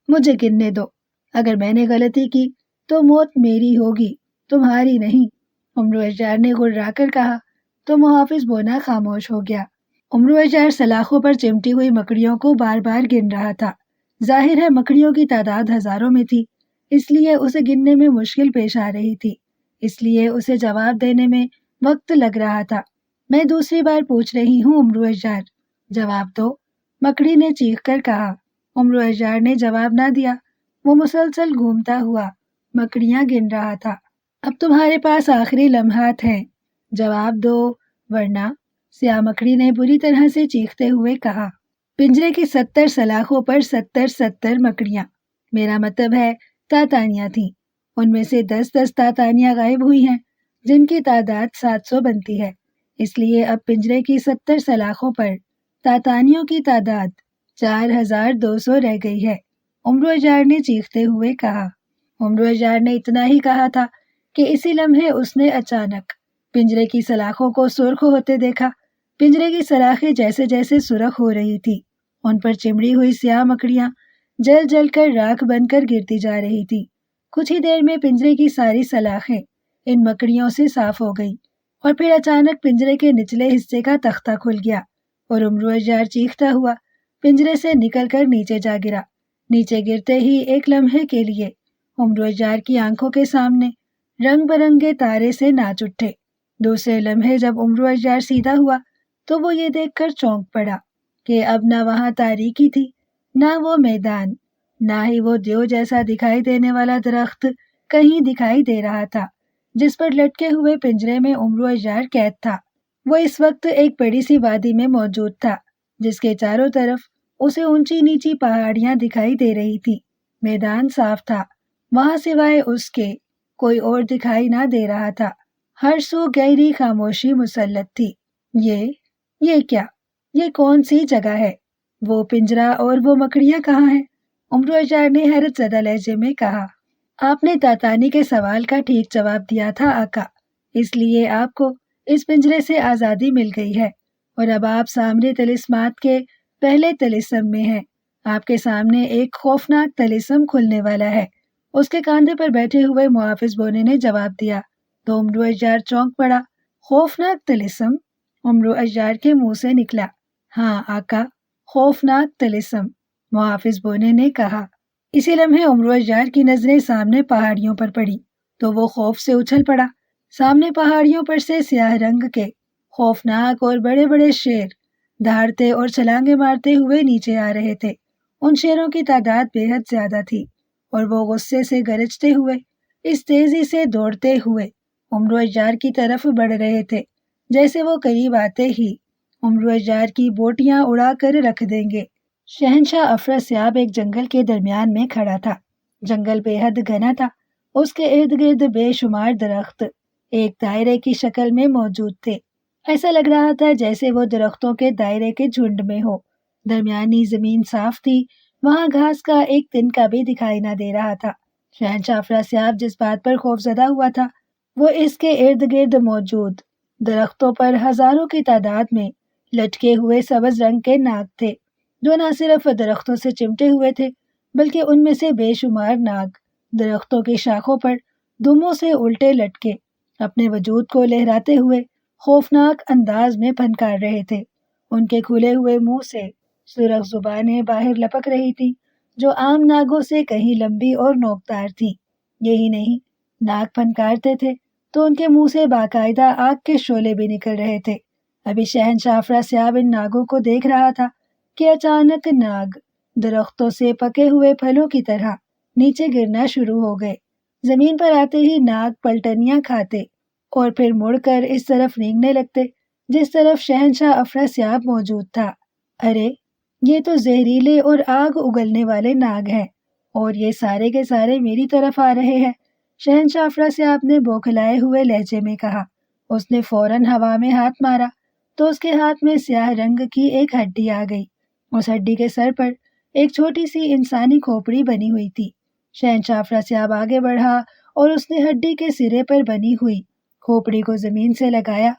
مجھے گننے دو، اگر میں نے غلطی کی تو موت میری ہوگی، تمہاری نہیں۔ عمرو عیار نے گررا کر کہا تو محافظ بونا خاموش ہو گیا۔ عمرو عیار سلاخوں پر چمٹی ہوئی مکڑیوں کو بار بار گن رہا تھا۔ ظاہر ہے مکڑیوں کی تعداد ہزاروں میں تھی، اس لیے اسے گننے میں مشکل پیش آ رہی تھی، اس لیے اسے جواب دینے میں وقت لگ رہا تھا۔ میں دوسری بار پوچھ رہی ہوں عمرو عیار، جواب دو، مکڑی نے چیخ کر کہا۔ عمرو عیار نے جواب نہ دیا، وہ مسلسل گھومتا ہوا مکڑیاں گن رہا تھا۔ اب تمہارے پاس آخری لمحات ہیں، جواب دو ورنہ، سیاہ مکڑی نے بری طرح سے چیختے ہوئے کہا۔ پنجرے کی 70 سلاخوں پر 70 مکڑیاں، میرا مطلب ہے تاتانیاں تھیں، ان میں سے 10 تاتانیاں غائب ہوئی ہیں جن کی تعداد 700 بنتی ہے، اس لیے اب پنجرے کی 70 سلاخوں پر تاتانیوں کی تعداد 4200 رہ گئی ہے، عمرو عیار نے چیختے ہوئے کہا۔ عمرو عیار نے اتنا ہی کہا تھا کہ اسی لمحے اس نے اچانک پنجرے کی سلاخوں کو سرخ ہوتے دیکھا۔ پنجرے کی سلاخیں جیسے جیسے سرخ ہو رہی تھی ان پر چمڑی ہوئی سیاہ مکڑیاں جل جل کر راکھ بن کر گرتی جا رہی تھی۔ کچھ ہی دیر میں پنجرے کی ساری سلاخیں ان مکڑیوں سے صاف ہو گئی اور پھر اچانک پنجرے کے نچلے حصے کا تختہ کھل گیا اور عمرو عیار چیختا ہوا پنجرے سے نکل کر نیچے جا گرا۔ نیچے گرتے ہی ایک لمحے کے لیے عمرو عیار کی آنکھوں کے سامنے رنگ برنگے تارے سے ناچ اٹھے۔ دوسرے لمحے جب عمرو عیار سیدھا ہوا تو وہ یہ دیکھ کر چونک پڑا کہ اب نہ وہاں تاریکی تھی، نہ وہ میدان، نہ ہی وہ دیو جیسا دکھائی دینے والا درخت کہیں دکھائی دے رہا تھا جس پر لٹکے ہوئے پنجرے میں عمرو عیار قید تھا۔ وہ اس وقت ایک بڑی سی وادی میں موجود تھا جس کے چاروں طرف اسے اونچی نیچی پہاڑیاں دکھائی دے رہی تھی۔ میدان صاف تھا، وہاں سوائے اس کے کوئی اور دکھائی نہ دے رہا تھا، ہر سو گہری خاموشی مسلط تھی۔ یہ کیا؟ یہ کون سی جگہ ہے؟ وہ پنجرا اور وہ مکڑیاں کہاں ہیں؟ عمرو عیار نے حیرت زدہ لہجے میں کہا۔ آپ نے تاتانی کے سوال کا ٹھیک جواب دیا تھا آقا، اس لیے آپ کو اس پنجرے سے آزادی مل گئی ہے اور اب آپ سامنے طلسمات کے پہلے طلسم میں ہیں۔ آپ کے سامنے ایک خوفناک طلسم کھلنے والا ہے، اس کے کاندھے پر بیٹھے ہوئے محافظ بونے نے جواب دیا تو عمرو عیار چونک پڑا۔ خوفناک طلسم؟ عمرو عیار کے منہ سے نکلا۔ ہاں آقا، خوفناک طلسم، محافظ بونے نے کہا۔ اسی لمحے عمرو عیار کی نظریں سامنے پہاڑیوں پر پڑی تو وہ خوف سے اچھل پڑا۔ سامنے پہاڑیوں پر سے سیاہ رنگ کے خوفناک اور بڑے بڑے شیر دھاڑتے اور چھلانگے مارتے ہوئے نیچے آ رہے تھے۔ ان شیروں کی تعداد بے حد زیادہ تھی اور وہ غصے سے گرجتے ہوئے اس تیزی سے دوڑتے ہوئے عمرو عیار کی طرف بڑھ رہے تھے جیسے وہ قریب آتے ہی عمرو عیار کی بوٹیاں اڑا کر رکھ دیں گے۔ شہنشاہ افراسیاب ایک جنگل کے درمیان میں کھڑا تھا۔ جنگل بے حد گھنا تھا، اس کے ارد گرد بے شمار درخت ایک دائرے کی شکل میں موجود تھے۔ ایسا لگ رہا تھا جیسے وہ درختوں کے دائرے کے جھنڈ میں ہو درمیانی زمین صاف تھی، وہاں گھاس کا ایک تنکا بھی دکھائی نہ دے رہا تھا۔ شہنشاہ افراسیاب جس بات پر خوفزدہ ہوا تھا وہ اس کے ارد گرد موجود درختوں پر ہزاروں کی تعداد میں لٹکے ہوئے سبز رنگ کے ناگ تھے، جو نہ صرف درختوں سے چمٹے ہوئے تھے بلکہ ان میں سے بے شمار ناگ درختوں کی شاخوں پر دموں سے الٹے لٹکے اپنے وجود کو لہراتے ہوئے خوفناک انداز میں پھنکار رہے تھے۔ ان کے کھلے ہوئے منہ سے سرخ زبانیں باہر لپک رہی تھی جو عام ناگوں سے کہیں لمبی اور نوکدار تھی۔ یہی نہیں، ناگ پھنکارتے تھے تو ان کے منہ سے باقاعدہ آگ کے شعلے بھی نکل رہے تھے۔ ابھی شہنشاہ افراسیاب ان ناگوں کو دیکھ رہا تھا کہ اچانک ناگ درختوں سے پکے ہوئے پھلوں کی طرح نیچے گرنا شروع ہو گئے۔ زمین پر آتے ہی ناگ پلٹنیاں کھاتے اور پھر مڑ کر اس طرف رینگنے لگتے جس طرف شہنشاہ افراسیاب موجود تھا۔ ارے، یہ تو زہریلے اور آگ اگلنے والے ناگ ہیں، اور یہ سارے کے سارے میری طرف آ رہے ہیں، شہنشاہ افراسیاب نے بوکھلائے ہوئے لہجے میں کہا۔ اس نے فوراً ہوا میں ہاتھ مارا تو اس کے ہاتھ میں سیاہ رنگ کی ایک ہڈی آ گئی۔ اس ہڈی کے سر پر ایک چھوٹی سی انسانی کھوپڑی بنی ہوئی تھی۔ شہنشاہ افراسیاب آگے بڑھا اور اس نے ہڈی کے سرے پر بنی ہوئی کھوپڑی کو زمین سے لگایا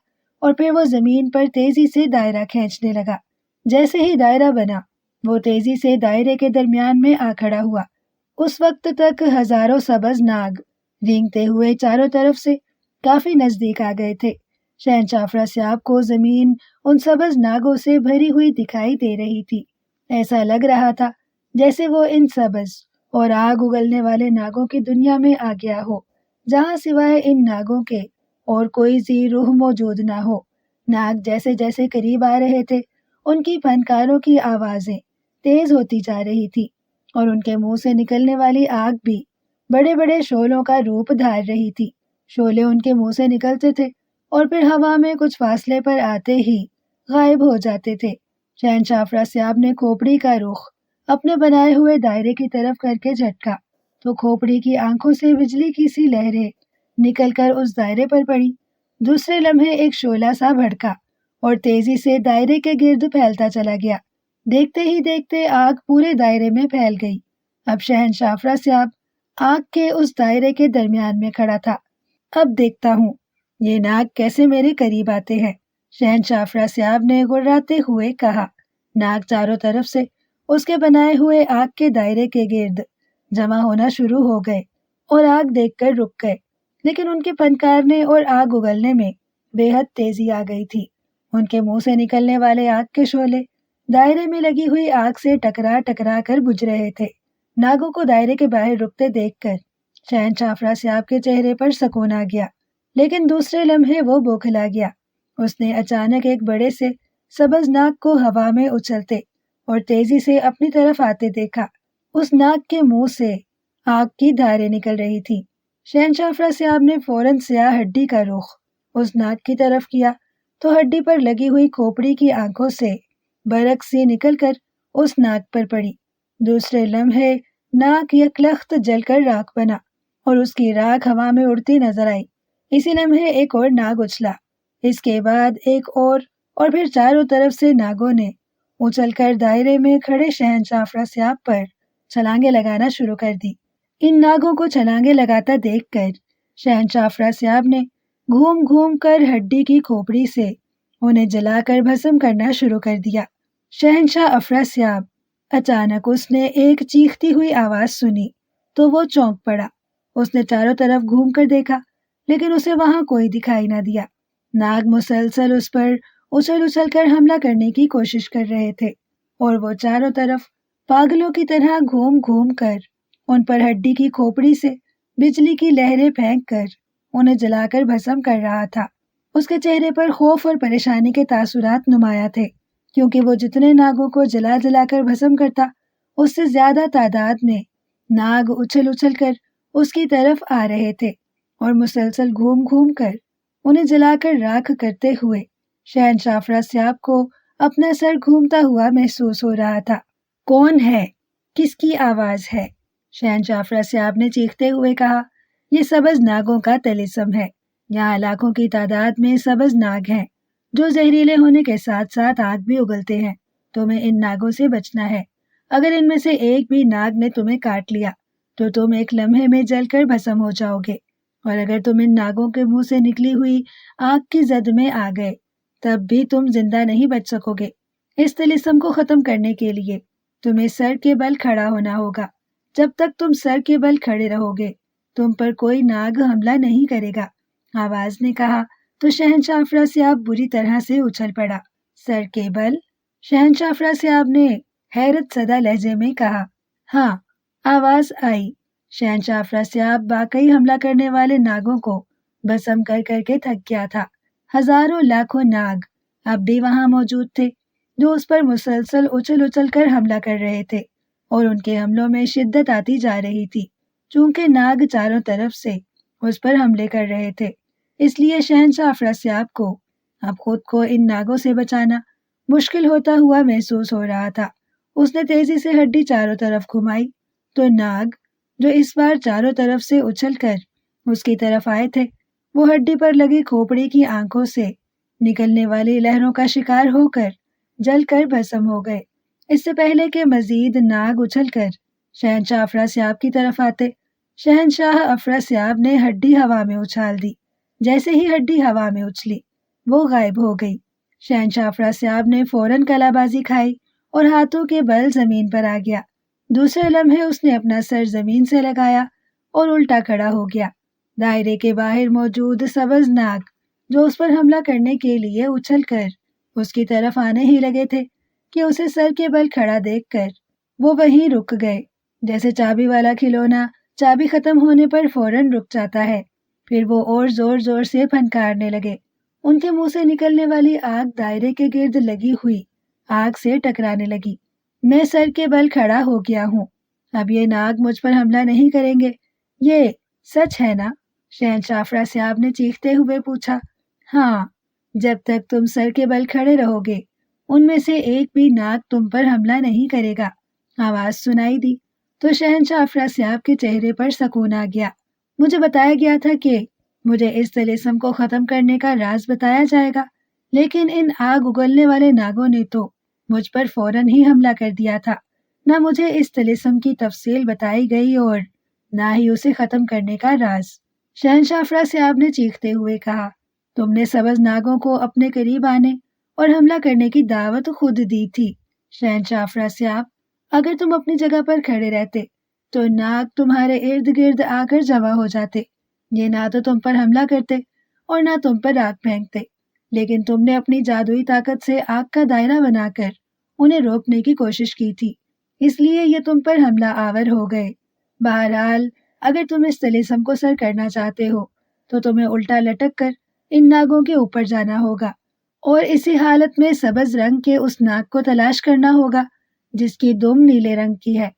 اور پھر وہ زمین پر تیزی سے دائرہ کھینچنے لگا۔ جیسے ہی دائرہ بنا وہ تیزی سے دائرے کے درمیان میں آ کھڑا ہوا۔ اس وقت تک ہزاروں سبز ناگ رینگتے ہوئے چاروں طرف سے کافی نزدیک آ گئے تھے۔ شہنشاہ افراسیاب کو زمین ان سبز ناگوں سے بھری ہوئی دکھائی دے رہی تھی۔ ایسا لگ رہا تھا جیسے وہ ان سبز اور آگ اگلنے والے ناگوں کی دنیا میں آ گیا ہو، جہاں سوائے ان ناگوں کے اور کوئی ذی روح موجود نہ ہو۔ ناگ جیسے جیسے قریب آ رہے تھے ان کی پھنکاروں کی آوازیں تیز ہوتی جا رہی تھی اور ان کے منہ سے نکلنے والی آگ بھی بڑے بڑے شعلوں کا روپ دھار رہی تھی۔ شعلے ان کے منہ سے نکلتے تھے اور پھر ہوا میں کچھ فاصلے پر آتے ہی غائب ہو جاتے تھے۔ شہنشاہ افراسیاب نے کھوپڑی کا رخ اپنے بنائے ہوئے دائرے کی طرف کر کے جھٹکا تو کھوپڑی کی آنکھوں سے بجلی کی سی لہریں نکل کر اس دائرے پر پڑی۔ دوسرے لمحے ایک شعلہ سا بھڑکا اور تیزی سے دائرے کے گرد پھیلتا چلا گیا۔ دیکھتے ہی دیکھتے آگ پورے دائرے میں پھیل گئی۔ اب شہنشاہ افراسیاب آگ کے اس دائرے کے درمیان میں کھڑا تھا۔ اب دیکھتا ہوں یہ ناگ کیسے میرے قریب آتے ہیں، شہنشاہ افراسیاب نے گڑراتے ہوئے کہا۔ ناگ چاروں طرف سے اس کے بنائے ہوئے آگ کے دائرے کے گرد جمع ہونا شروع ہو گئے اور آگ دیکھ کر رک گئے، لیکن ان کے پھنکارنے اور آگ اگلنے میں بے حد تیزی آ گئی تھی۔ ان کے منہ سے نکلنے والے آگ کے شعلے دائرے میں لگی ہوئی آگ سے ٹکرا ٹکرا کر بجھ رہے تھے۔ ناگوں کو دائرے کے باہر رکتے دیکھ کر شہنشاہ افراسیاب کے چہرے پر سکون آ گیا، لیکن دوسرے لمحے وہ بوکھلا گیا۔ اس نے اچانک ایک بڑے سے سبز ناگ کو ہوا میں اچھلتے اور تیزی سے اپنی طرف آتے دیکھا۔ اس ناگ کے منہ سے آگ کی دھاریں نکل رہی تھی۔ شہنشاہ افراسیاب نے فوراً سیاہ ہڈی کا رخ اس ناگ کی طرف کیا تو ہڈی پر لگی ہوئی کھوپڑی کی آنکھوں سے برق سی نکل کر اس ناگ پر پڑی۔ دوسرے لمحے ناگ یکلخت جل کر راکھ بنا اور اس کی راکھ ہوا میں اڑتی نظر آئی۔ اسی لمحے ایک اور ناگ اچھلا، اس کے بعد ایک اور پھر چاروں طرف سے ناگوں نے اچھل کر دائرے میں کھڑے شہنشاہ افراسیاب پر چھلانگیں لگانا شروع کر دی۔ ان ناگوں کو چھلانگیں لگاتا دیکھ کر شہنشاہ افراسیاب نے گھوم گھوم کر ہڈی کی کھوپڑی سے انہیں جلا کر بھسم کرنا شروع کر دیا۔ شہنشاہ افراسیاب اچانک اس نے ایک چیختی ہوئی آواز سنی تو وہ چونک پڑا۔ اس نے چاروں طرف گھوم کر دیکھا لیکن اسے وہاں کوئی دکھائی نہ دیا۔ ناگ مسلسل اس پر اچھل اچھل کر حملہ کرنے کی کوشش کر رہے تھے اور وہ چاروں طرف پاگلوں کی طرح گھوم گھوم کر ان پر ہڈی کی کھوپڑی سے بجلی کی لہریں پھینک کر انہیں جلا کر بھسم کر رہا تھا۔ اس کے چہرے پر خوف اور پریشانی کے تاثرات نمایاں تھے، کیونکہ وہ جتنے ناگوں کو جلا جلا کر بھسم کرتا اس سے زیادہ تعداد میں ناگ اچھل اچھل کر اس کی طرف آ رہے تھے اور مسلسل گھوم گھوم کر انہیں جلا کر راکھ کرتے ہوئے شہنشاہ افراسیاب کو اپنا سر گھومتا ہوا محسوس ہو رہا تھا۔ کون ہے؟ کس کی آواز ہے؟ شہنشاہ افراسیاب نے چیختے ہوئے کہا۔ یہ سبز ناگوں کا طلسم ہے۔ یہاں لاکھوں کی تعداد میں سبز ناگ ہیں جو زہریلے ہونے کے ساتھ ساتھ آگ بھی اگلتے ہیں۔ تمہیں ان ناگوں سے بچنا ہے۔ اگر ان میں سے ایک بھی ناگ نے تمہیں کاٹ لیا تو تم ایک لمحے میں جل کر بھسم ہو جاؤ گے، اور اگر تم ان ناگوں کے منہ سے نکلی ہوئی آگ کی زد میں آ گئے تب بھی تم زندہ نہیں بچ سکو گے۔ اس طلسم کو ختم کرنے کے لیے تمہیں سر کے بل کھڑا ہونا ہوگا۔ جب تک تم سر کے بل کھڑے رہو گے تم پر کوئی ناگ حملہ نہیں کرے گا۔ آواز نے کہا تو شہنشاہ افراسیاب بری طرح سے اچھل پڑا۔ سر کے بل؟ شہنشاہ افراسیاب نے حیرت زدہ لہجے میں کہا۔ ہاں، آواز آئی۔ شہنشاہ افراسیاب واقعی حملہ کرنے والے ناگوں کو بسم کر کر کے تھک گیا تھا۔ ہزاروں لاکھوں ناگ اب بھی وہاں موجود تھے جو اس پر مسلسل اچھل اچھل کر حملہ کر رہے تھے، اور ان کے حملوں میں شدت آتی جا رہی تھی چونکہ ناگ چاروں طرف سے اس پر حملے کر رہے تھے۔ اس لیے شہنشاہ افراسیاب کو اب خود کو ان ناگوں سے بچانا مشکل ہوتا ہوا محسوس ہو رہا تھا۔ اس نے تیزی سے ہڈی چاروں طرف گھمائی تو ناگ جو اس بار چاروں طرف سے اچھل کر اس کی طرف آئے تھے وہ ہڈی پر لگی کھوپڑی کی آنکھوں سے نکلنے والی لہروں کا شکار ہو کر جل کر بھسم ہو گئے۔ اس سے پہلے کہ مزید ناگ اچھل کر شہنشاہ افراسیاب کی طرف آتے، شہنشاہ افراسیاب نے ہڈی ہوا میں اچھال دی۔ جیسے ہی ہڈی ہوا میں اچھلی وہ غائب ہو گئی۔ شہنشاہ افراسیاب نے فوراً کلا بازی کھائی اور ہاتھوں کے بل زمین پر آ گیا۔ دوسرے لمحے اس نے اپنا سر زمین سے لگایا اور الٹا کھڑا ہو گیا۔ دائرے کے باہر موجود سبز ناگ جو اس پر حملہ کرنے کے لیے اچھل کر اس کی طرف آنے ہی لگے تھے کہ اسے سر کے بل کھڑا دیکھ کر وہ وہیں رک گئے، جیسے چابی والا کھلونا چابی ختم ہونے پر فوراً رک جاتا ہے۔ پھر وہ اور زور زور سے پھنکارنے لگے۔ ان کے منہ سے نکلنے والی آگ دائرے کے گرد لگی ہوئی آگ سے ٹکرانے لگی۔ میں سر کے بل کھڑا ہو گیا ہوں، اب یہ ناگ مجھ پر حملہ نہیں کریں گے، یہ سچ ہے نا؟ شہنشاہ افراسیاب نے چیختے ہوئے پوچھا۔ ہاں، جب تک تم سر کے بل کھڑے رہو گے ان میں سے ایک بھی ناگ تم پر حملہ نہیں کرے گا۔ آواز سنائی دی تو شہنشاہ افراسیاب کے چہرے پر سکون آ گیا۔ مجھے بتایا گیا تھا کہ مجھے اس طلسم کو ختم کرنے کا راز بتایا جائے گا، لیکن ان آگ اگلنے والے ناگوں نے تو مجھ پر فوراً ہی حملہ کر دیا تھا۔ نہ مجھے اس طلسم کی تفصیل بتائی گئی اور نہ ہی اسے ختم کرنے کا راز۔ شہنشاہ افراسیاب نے چیختے ہوئے کہا، تم نے سبز ناگوں کو اپنے قریب آنے اور حملہ کرنے کی دعوت خود دی تھی۔ شہنشاہ افراسیاب، اگر تم اپنی جگہ پر کھڑے رہتے تو ناگ تمہارے ارد گرد آ کر جمع ہو جاتے، یہ نہ تو تم پر حملہ کرتے اور نہ تم پر آگ پھینکتے، لیکن تم نے اپنی جادوئی طاقت سے آگ کا دائرہ بنا کر انہیں روکنے کی کوشش کی تھی، اس لیے یہ تم پر حملہ آور ہو گئے۔ بہرحال اگر تم اس طلسم کو سر کرنا چاہتے ہو تو تمہیں الٹا لٹک کر ان ناگوں کے اوپر جانا ہوگا اور اسی حالت میں سبز رنگ کے اس ناگ کو تلاش کرنا ہوگا جس کی دم نیلے رنگ کی ہے۔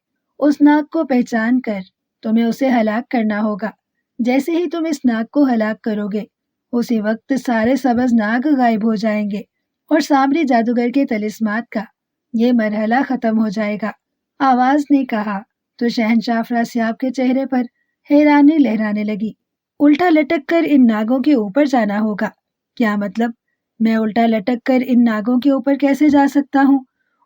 اس ناگ کو پہچان کر تمہیں اسے ہلاک کرنا ہوگا۔ جیسے ہی تم اس ناگ کو ہلاک کرو گے اسی وقت سارے سبز ناگ غائب ہو جائیں گے اور سامری جادوگر کے طلسمات کا یہ مرحلہ ختم ہو جائے گا۔ آواز نے کہا تو شہنشاہ افراسیاب کے چہرے پر حیرانی لہرانے لگی۔ الٹا لٹک کر ان ناگوں کے اوپر جانا ہوگا؟ کیا مطلب؟ میں الٹا لٹک کر ان ناگوں کے اوپر کیسے جا سکتا ہوں؟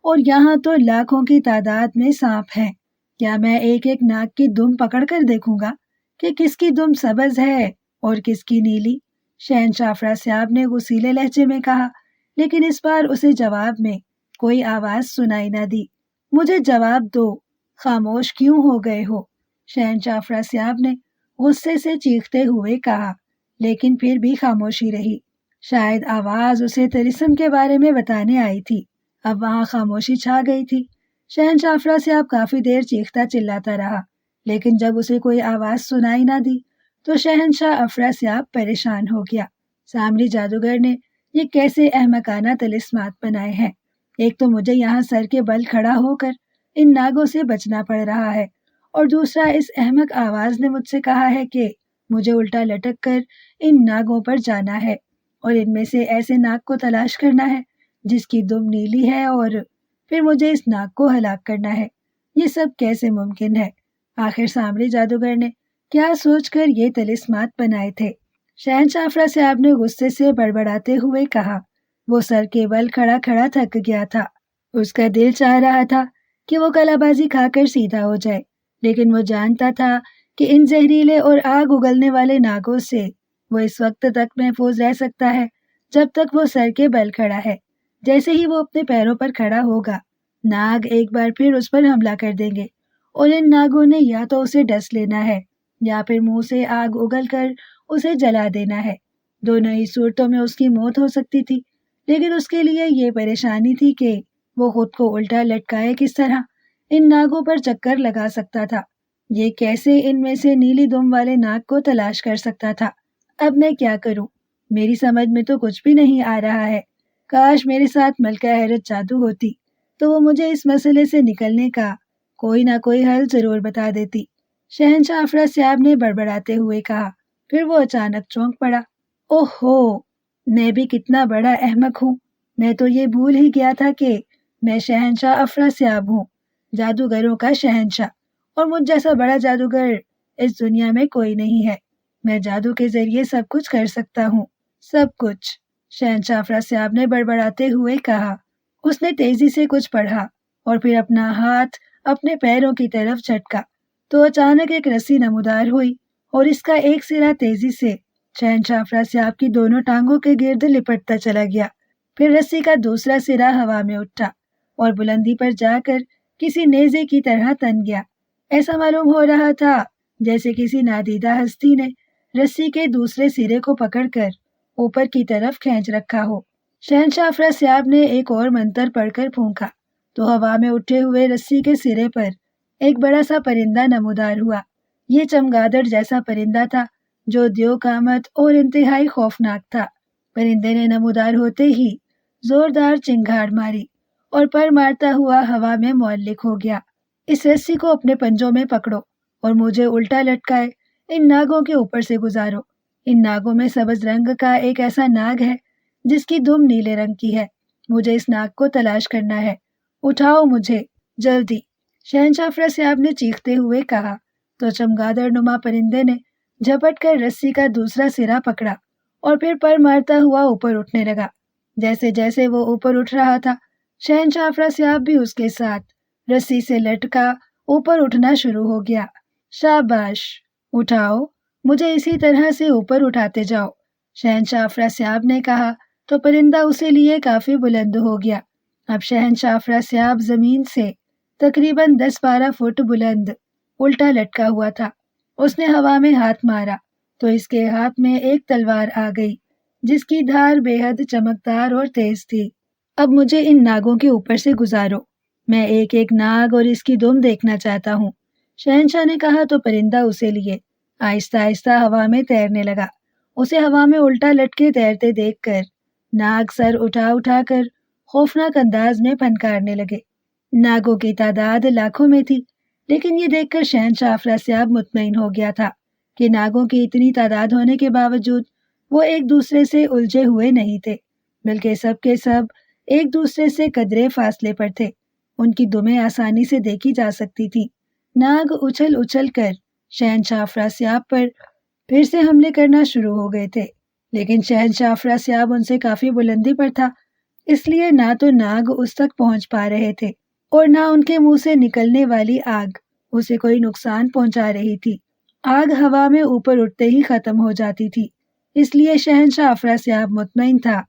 اور یہاں تو لاکھوں کی تعداد میں سانپ ہیں، کیا میں ایک ایک ناگ کی دم پکڑ کر دیکھوں گا کہ کس کی دم سبز ہے اور کس کی نیلی؟ شہنشاہ افراسیاب نے غصیلے لہجے میں کہا، لیکن اس بار اسے جواب میں کوئی آواز سنائی نہ دی۔ مجھے جواب دو، خاموش کیوں ہو گئے ہو؟ شہنشاہ افراسیاب نے غصے سے چیختے ہوئے کہا، لیکن پھر بھی خاموشی رہی۔ شاید آواز اسے طلسم کے بارے میں بتانے آئی تھی۔ اب وہاں خاموشی چھا گئی تھی۔ شہنشاہ افراسیاب کافی دیر چیختا چلاتا رہا، لیکن جب اسے کوئی آواز سنائی نہ دی تو شہنشاہ افراسیاب پریشان ہو گیا۔ سامری جادوگر نے یہ کیسے احمقانہ طلسمات بنائے ہیں؟ ایک تو مجھے یہاں سر کے بل کھڑا ہو کر ان ناگوں سے بچنا پڑ رہا ہے، اور دوسرا اس احمق آواز نے مجھ سے کہا ہے کہ مجھے الٹا لٹک کر ان ناگوں پر جانا ہے اور ان میں سے ایسے ناگ کو تلاش کرنا ہے جس کی دم نیلی ہے، اور پھر مجھے اس ناگ کو ہلاک کرنا ہے۔ یہ سب کیسے ممکن ہے؟ آخر سامری جادوگر نے کیا سوچ کر یہ طلسمات بنائے تھے؟ شہنشاہ افراسیاب نے غصے سے بڑبڑاتے ہوئے کہا۔ وہ سر کے بل کھڑا کھڑا تھک گیا تھا۔ اس کا دل چاہ رہا تھا کہ وہ کلا بازی کھا کر سیدھا ہو جائے، لیکن وہ جانتا تھا کہ ان زہریلے اور آگ اگلنے والے ناگوں سے وہ اس وقت تک محفوظ رہ سکتا ہے جب تک وہ سر کے بل کھڑا ہے۔ جیسے ہی وہ اپنے پیروں پر کھڑا ہوگا، ناگ ایک بار پھر اس پر حملہ کر دیں گے، اور ان ناگوں نے یا تو اسے ڈس لینا ہے یا پھر منہ سے آگ اگل کر اسے جلا دینا ہے۔ دونوں ہی صورتوں میں اس کی موت ہو سکتی تھی، لیکن اس کے لیے یہ پریشانی تھی کہ وہ خود کو الٹا لٹکائے کس طرح ان ناگوں پر چکر لگا سکتا تھا۔ یہ کیسے ان میں سے نیلی دم والے ناگ کو تلاش کر سکتا تھا؟ اب میں کیا کروں؟ میری سمجھ میں تو کچھ بھی نہیں آ رہا ہے۔ کاش میرے ساتھ ملکہ حیرت جادو ہوتی تو وہ مجھے اس مسئلے سے نکلنے کا کوئی نہ کوئی حل ضرور بتا دیتی، شہنشاہ افراسیاب نے بڑبڑاتے ہوئے کہا۔ پھر وہ اچانک چونک پڑا۔ اوہ ہو، میں بھی کتنا بڑا احمق ہوں، میں تو یہ بھول ہی گیا تھا کہ میں شہنشاہ افراسیاب ہوں، جادوگروں کا شہنشاہ، اور مجھ جیسا بڑا جادوگر اس دنیا میں کوئی نہیں ہے۔ میں جادو کے ذریعے سب کچھ کر سکتا ہوں، سب کچھ، شہنشاہ افراسیاب نے بڑبڑاتے ہوئے کہا۔ اس نے تیزی سے کچھ پڑھا اور پھر اپنا ہاتھ اپنے پیروں کی طرف جھٹکا تو اچانک ایک رسی نمودار ہوئی اور اس کا ایک سرا تیزی سے شہنشاہ افراسیاب کی دونوں ٹانگوں کے گرد لپٹتا چلا گیا۔ پھر رسی کا دوسرا سرا ہوا میں اٹھا اور بلندی پر جا کر کسی نیزے کی طرح تن گیا۔ ایسا معلوم ہو رہا تھا جیسے کسی نادیدہ ہستی نے رسی کے دوسرے سرے کو پکڑ کر اوپر کی طرف کھینچ رکھا ہو۔ شہنشاہ افراسیاب نے ایک اور منتر پڑھ کر پھونکا تو ہوا میں اٹھے ہوئے رسی کے سرے پر ایک بڑا سا پرندہ نمودار ہوا۔ یہ چمگادڑ جیسا پرندہ تھا جو دیو قامت اور انتہائی خوفناک تھا۔ پرندے نے نمودار ہوتے ہی زوردار چنگھاڑ ماری اور پر مارتا ہوا ہوا میں معلق ہو گیا۔ اس رسی کو اپنے پنجوں میں پکڑو اور مجھے الٹا لٹکائے ان ناگوں کے اوپر سے گزارو۔ ان ناگوں میں سبز رنگ کا ایک ایسا ناگ ہے جس کی دم نیلے رنگ کی ہے۔ مجھے اس ناگ کو تلاش کرنا ہے، اٹھاؤ مجھے جلدی، شہنشاہ افراسیاب نے چیختے ہوئے کہا۔ تو چمگادڑ نما پرندے نے جھپٹ کر رسی کا دوسرا سرا پکڑا اور پھر پر مارتا ہوا اوپر اٹھنے لگا۔ جیسے جیسے وہ اوپر اٹھ رہا تھا، شہنشاہ افراسیاب بھی اس کے ساتھ رسی سے لٹکا اوپر اٹھنا شروع ہو گیا۔ شاباش، اٹھاؤ مجھے، اسی طرح سے اوپر اٹھاتے جاؤ، شہنشاہ افراسیاب نے کہا تو پرندہ اسے لیے کافی بلند ہو گیا۔ اب شہنشاہ افراسیاب زمین سے تقریباً 10-12 فٹ بلند الٹا لٹکا ہوا تھا۔ اس نے ہوا میں ہاتھ مارا تو اس کے ہاتھ میں ایک تلوار آ گئی جس کی دھار بے حد چمکدار اور تیز تھی۔ اب مجھے ان ناگوں کے اوپر سے گزارو، میں ایک ایک ناگ اور اس کی دم دیکھنا چاہتا ہوں، شہنشاہ نے کہا تو پرندہ اسے لیے آہستہ آہستہ ہوا میں تیرنے لگا۔ اسے ہوا میں الٹا لٹکے تیرتے دیکھ کر ناگ سر اٹھا اٹھا کر خوفناک انداز میں پھنکارنے لگے۔ ناگوں کی تعداد لاکھوں میں تھی، لیکن یہ دیکھ کر شہنشاہ افراسیاب مطمئن ہو گیا تھا کہ ناگوں کی اتنی تعداد ہونے کے باوجود وہ ایک دوسرے سے الجھے ہوئے نہیں تھے، بلکہ سب کے سب ایک دوسرے سے قدرے فاصلے پر تھے۔ ان کی دمیں آسانی سے دیکھی جا سکتی تھی۔ ناگ اچھل اچھل کر شہنشاہ افراسیاب پر پھر سے حملے کرنا شروع ہو گئے تھے، لیکن شہنشاہ افراسیاب ان سے کافی بلندی پر تھا، اس لیے نہ تو ناگ اس تک پہنچ پا رہے تھے اور نہ ان کے منہ سے نکلنے والی آگ اسے کوئی نقصان پہنچا رہی تھی۔ آگ ہوا میں اوپر اٹھتے ہی ختم ہو جاتی تھی، اس لیے شہنشاہ افراسیاب مطمئن تھا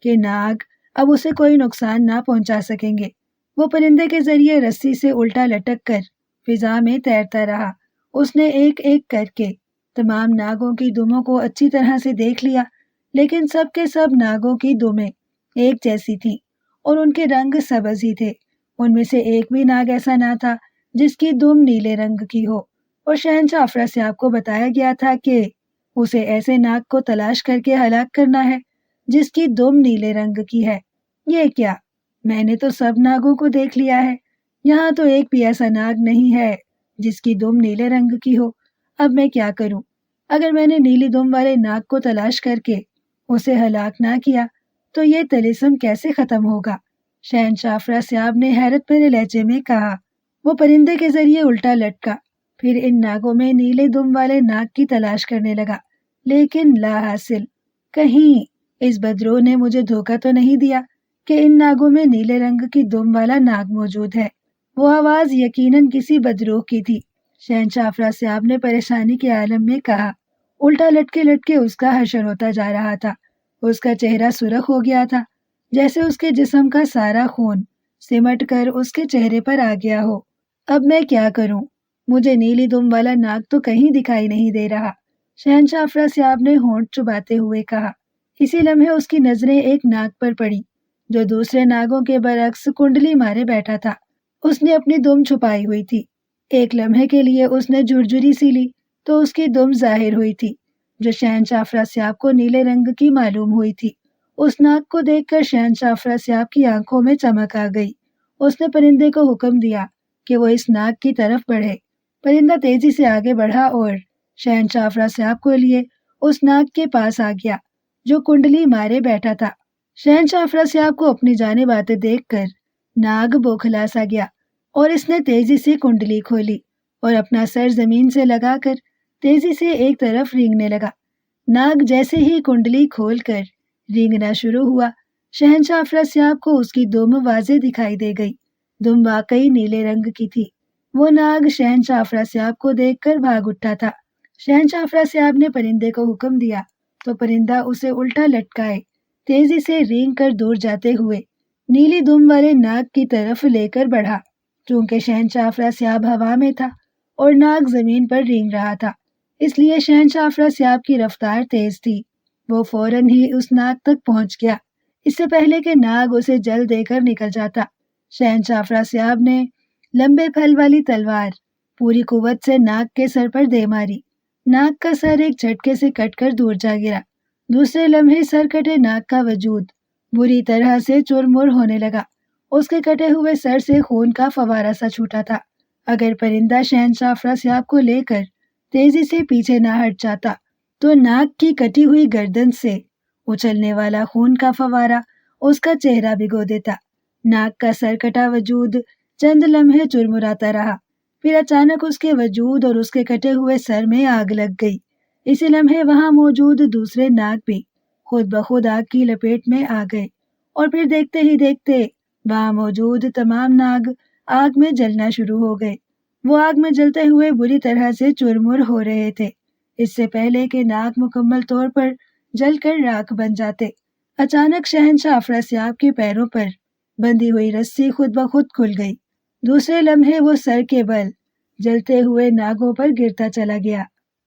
کہ ناگ اب اسے کوئی نقصان نہ پہنچا سکیں گے۔ وہ پرندے کے ذریعے رسی سے الٹا لٹک کر فضا میں تیرتا رہا۔ اس نے ایک ایک کر کے تمام ناگوں کی دموں کو اچھی طرح سے دیکھ لیا، لیکن سب کے سب ناگوں کی دمیں ایک جیسی تھی اور ان کے رنگ سبز ہی تھے۔ ان میں سے ایک بھی ناگ ایسا نہ تھا جس کی دم نیلے رنگ کی ہو، اور شہنشاہ افراسیاب کو بتایا گیا تھا کہ اسے ایسے ناگ کو تلاش کر کے ہلاک کرنا ہے جس کی دم نیلے رنگ کی ہے۔ یہ کیا؟ میں نے تو سب ناگوں کو دیکھ لیا ہے، یہاں تو ایک بھی ایسا ناگ نہیں ہے جس کی دم نیلے رنگ کی ہو۔ اب میں کیا کروں؟ اگر میں نے نیلی دم والے ناگ کو تلاش کر کے اسے ہلاک نہ کیا تو یہ طلسم کیسے ختم ہوگا؟ شہنشاہ افراسیاب نے حیرت بھرے لہجے میں کہا۔ وہ پرندے کے ذریعے الٹا لٹکا، پھر ان ناگوں میں نیلے دم والے ناگ کی تلاش کرنے لگا، لیکن لا حاصل۔ کہیں اس بدرو نے مجھے دھوکہ تو نہیں دیا کہ ان ناگوں میں نیلے رنگ کی دم والا ناگ موجود ہے۔ وہ آواز یقیناً کسی بدروح کی تھی۔ شہنشاہ افراسیاب نے پریشانی کے عالم میں کہا۔ الٹا لٹکے لٹکے اس کا حشر ہوتا جا رہا تھا۔ اس کا چہرہ سرخ ہو گیا تھا، جیسے اس کے جسم کا سارا خون سمٹ کر اس کے چہرے پر آ گیا ہو۔ اب میں کیا کروں؟ مجھے نیلی دم والا ناگ تو کہیں دکھائی نہیں دے رہا، شہنشاہ افراسیاب نے ہونٹ چباتے ہوئے کہا۔ اسی لمحے اس کی نظریں ایک ناگ پر پڑی جو دوسرے ناگوں کے برعکس کنڈلی مارے بیٹھا تھا۔ اس نے اپنی دم چھپائی ہوئی تھی۔ ایک لمحے کے لیے اس نے جھرجھری سی لی تو اس کی دم ظاہر ہوئی تھی، جو شہنشاہ افراسیاب کو نیلے رنگ کی معلوم ہوئی تھی۔ اس ناگ کو دیکھ کر شہنشاہ افراسیاب کی آنکھوں میں چمک آ گئی۔ اس نے پرندے کو حکم دیا کہ وہ اس ناگ کی طرف بڑھے۔ پرندہ تیزی سے آگے بڑھا اور شہنشاہ افراسیاب کو لیے اس ناگ کے پاس آ گیا جو کنڈلی مارے بیٹھا تھا۔ شہنشاہ افراسیاب کو اپنی جانب آتے دیکھ کر ناگ بوکھلا سا گیا اور اس نے تیزی سے کنڈلی کھولی اور اپنا سر زمین سے لگا کر تیزی سے ایک طرف رینگنے لگا۔ ناگ جیسے ہی کنڈلی کھول کر رینگنا شروع ہوا، شہنشاہ افراسیاب کو اس کی دم واضح دکھائی دے گئی۔ دم واقعی نیلے رنگ کی تھی۔ وہ ناگ شہنشاہ افراسیاب کو دیکھ کر بھاگ اٹھا تھا۔ شہنشاہ افراسیاب نے پرندے کو حکم دیا تو پرندہ اسے الٹا لٹکائے تیزی سے رینگ کر دور جاتے ہوئے نیلی دم والے ناگ کی طرف لے کر بڑھا۔ چونکہ شہنشاہ افراسیاب ہوا میں تھا اور ناگ زمین پر رینگ رہا تھا، اس لیے شہنشاہ افراسیاب کی رفتار تیز تھی۔ وہ فوراً ہی اس ناگ تک پہنچ گیا، اس سے پہلے کہ ناگ اسے جل دے کر نکل جاتا۔ شہنشاہ افراسیاب نے لمبے پھل والی تلوار پوری قوت سے ناگ کے سر پر دے ماری۔ ناگ کا سر ایک جھٹکے سے کٹ کر دور جا گرا۔ دوسرے لمحے سر کٹے ناگ کا وجود بری طرح سے چرمر ہونے لگا۔ اس کے کٹے ہوئے سر سے خون کا فوارہ سا چھوٹا تھا۔ اگر پرندہ شہنشاہ افراسیاب کو لے کر تیزی سے پیچھے نہ ہٹ جاتا تو ناگ کی کٹی ہوئی گردن سے اچھلنے والا خون کا فوارہ اس کا چہرہ بھگو دیتا۔ ناگ کا سر کٹا وجود چند لمحے چرمراتا رہا، پھر اچانک اس کے وجود اور اس کے کٹے ہوئے سر میں آگ لگ گئی۔ اسی لمحے وہاں موجود دوسرے ناگ بھی خود بخود آگ کی لپیٹ میں آ گئے اور پھر دیکھتے ہی دیکھتے وہاں موجود تمام ناگ آگ میں جلنا شروع ہو گئے۔ وہ آگ میں جلتے ہوئے بری طرح سے چرمر ہو رہے تھے، اس سے پہلے کہ ناگ مکمل طور پر جل کر راکھ بن جاتے۔ اچانک شہنشاہ افراسیاب کے پیروں پر بندھی ہوئی رسی خود بخود کھل گئی۔ دوسرے لمحے وہ سر کے بل جلتے ہوئے ناگوں پر گرتا چلا گیا۔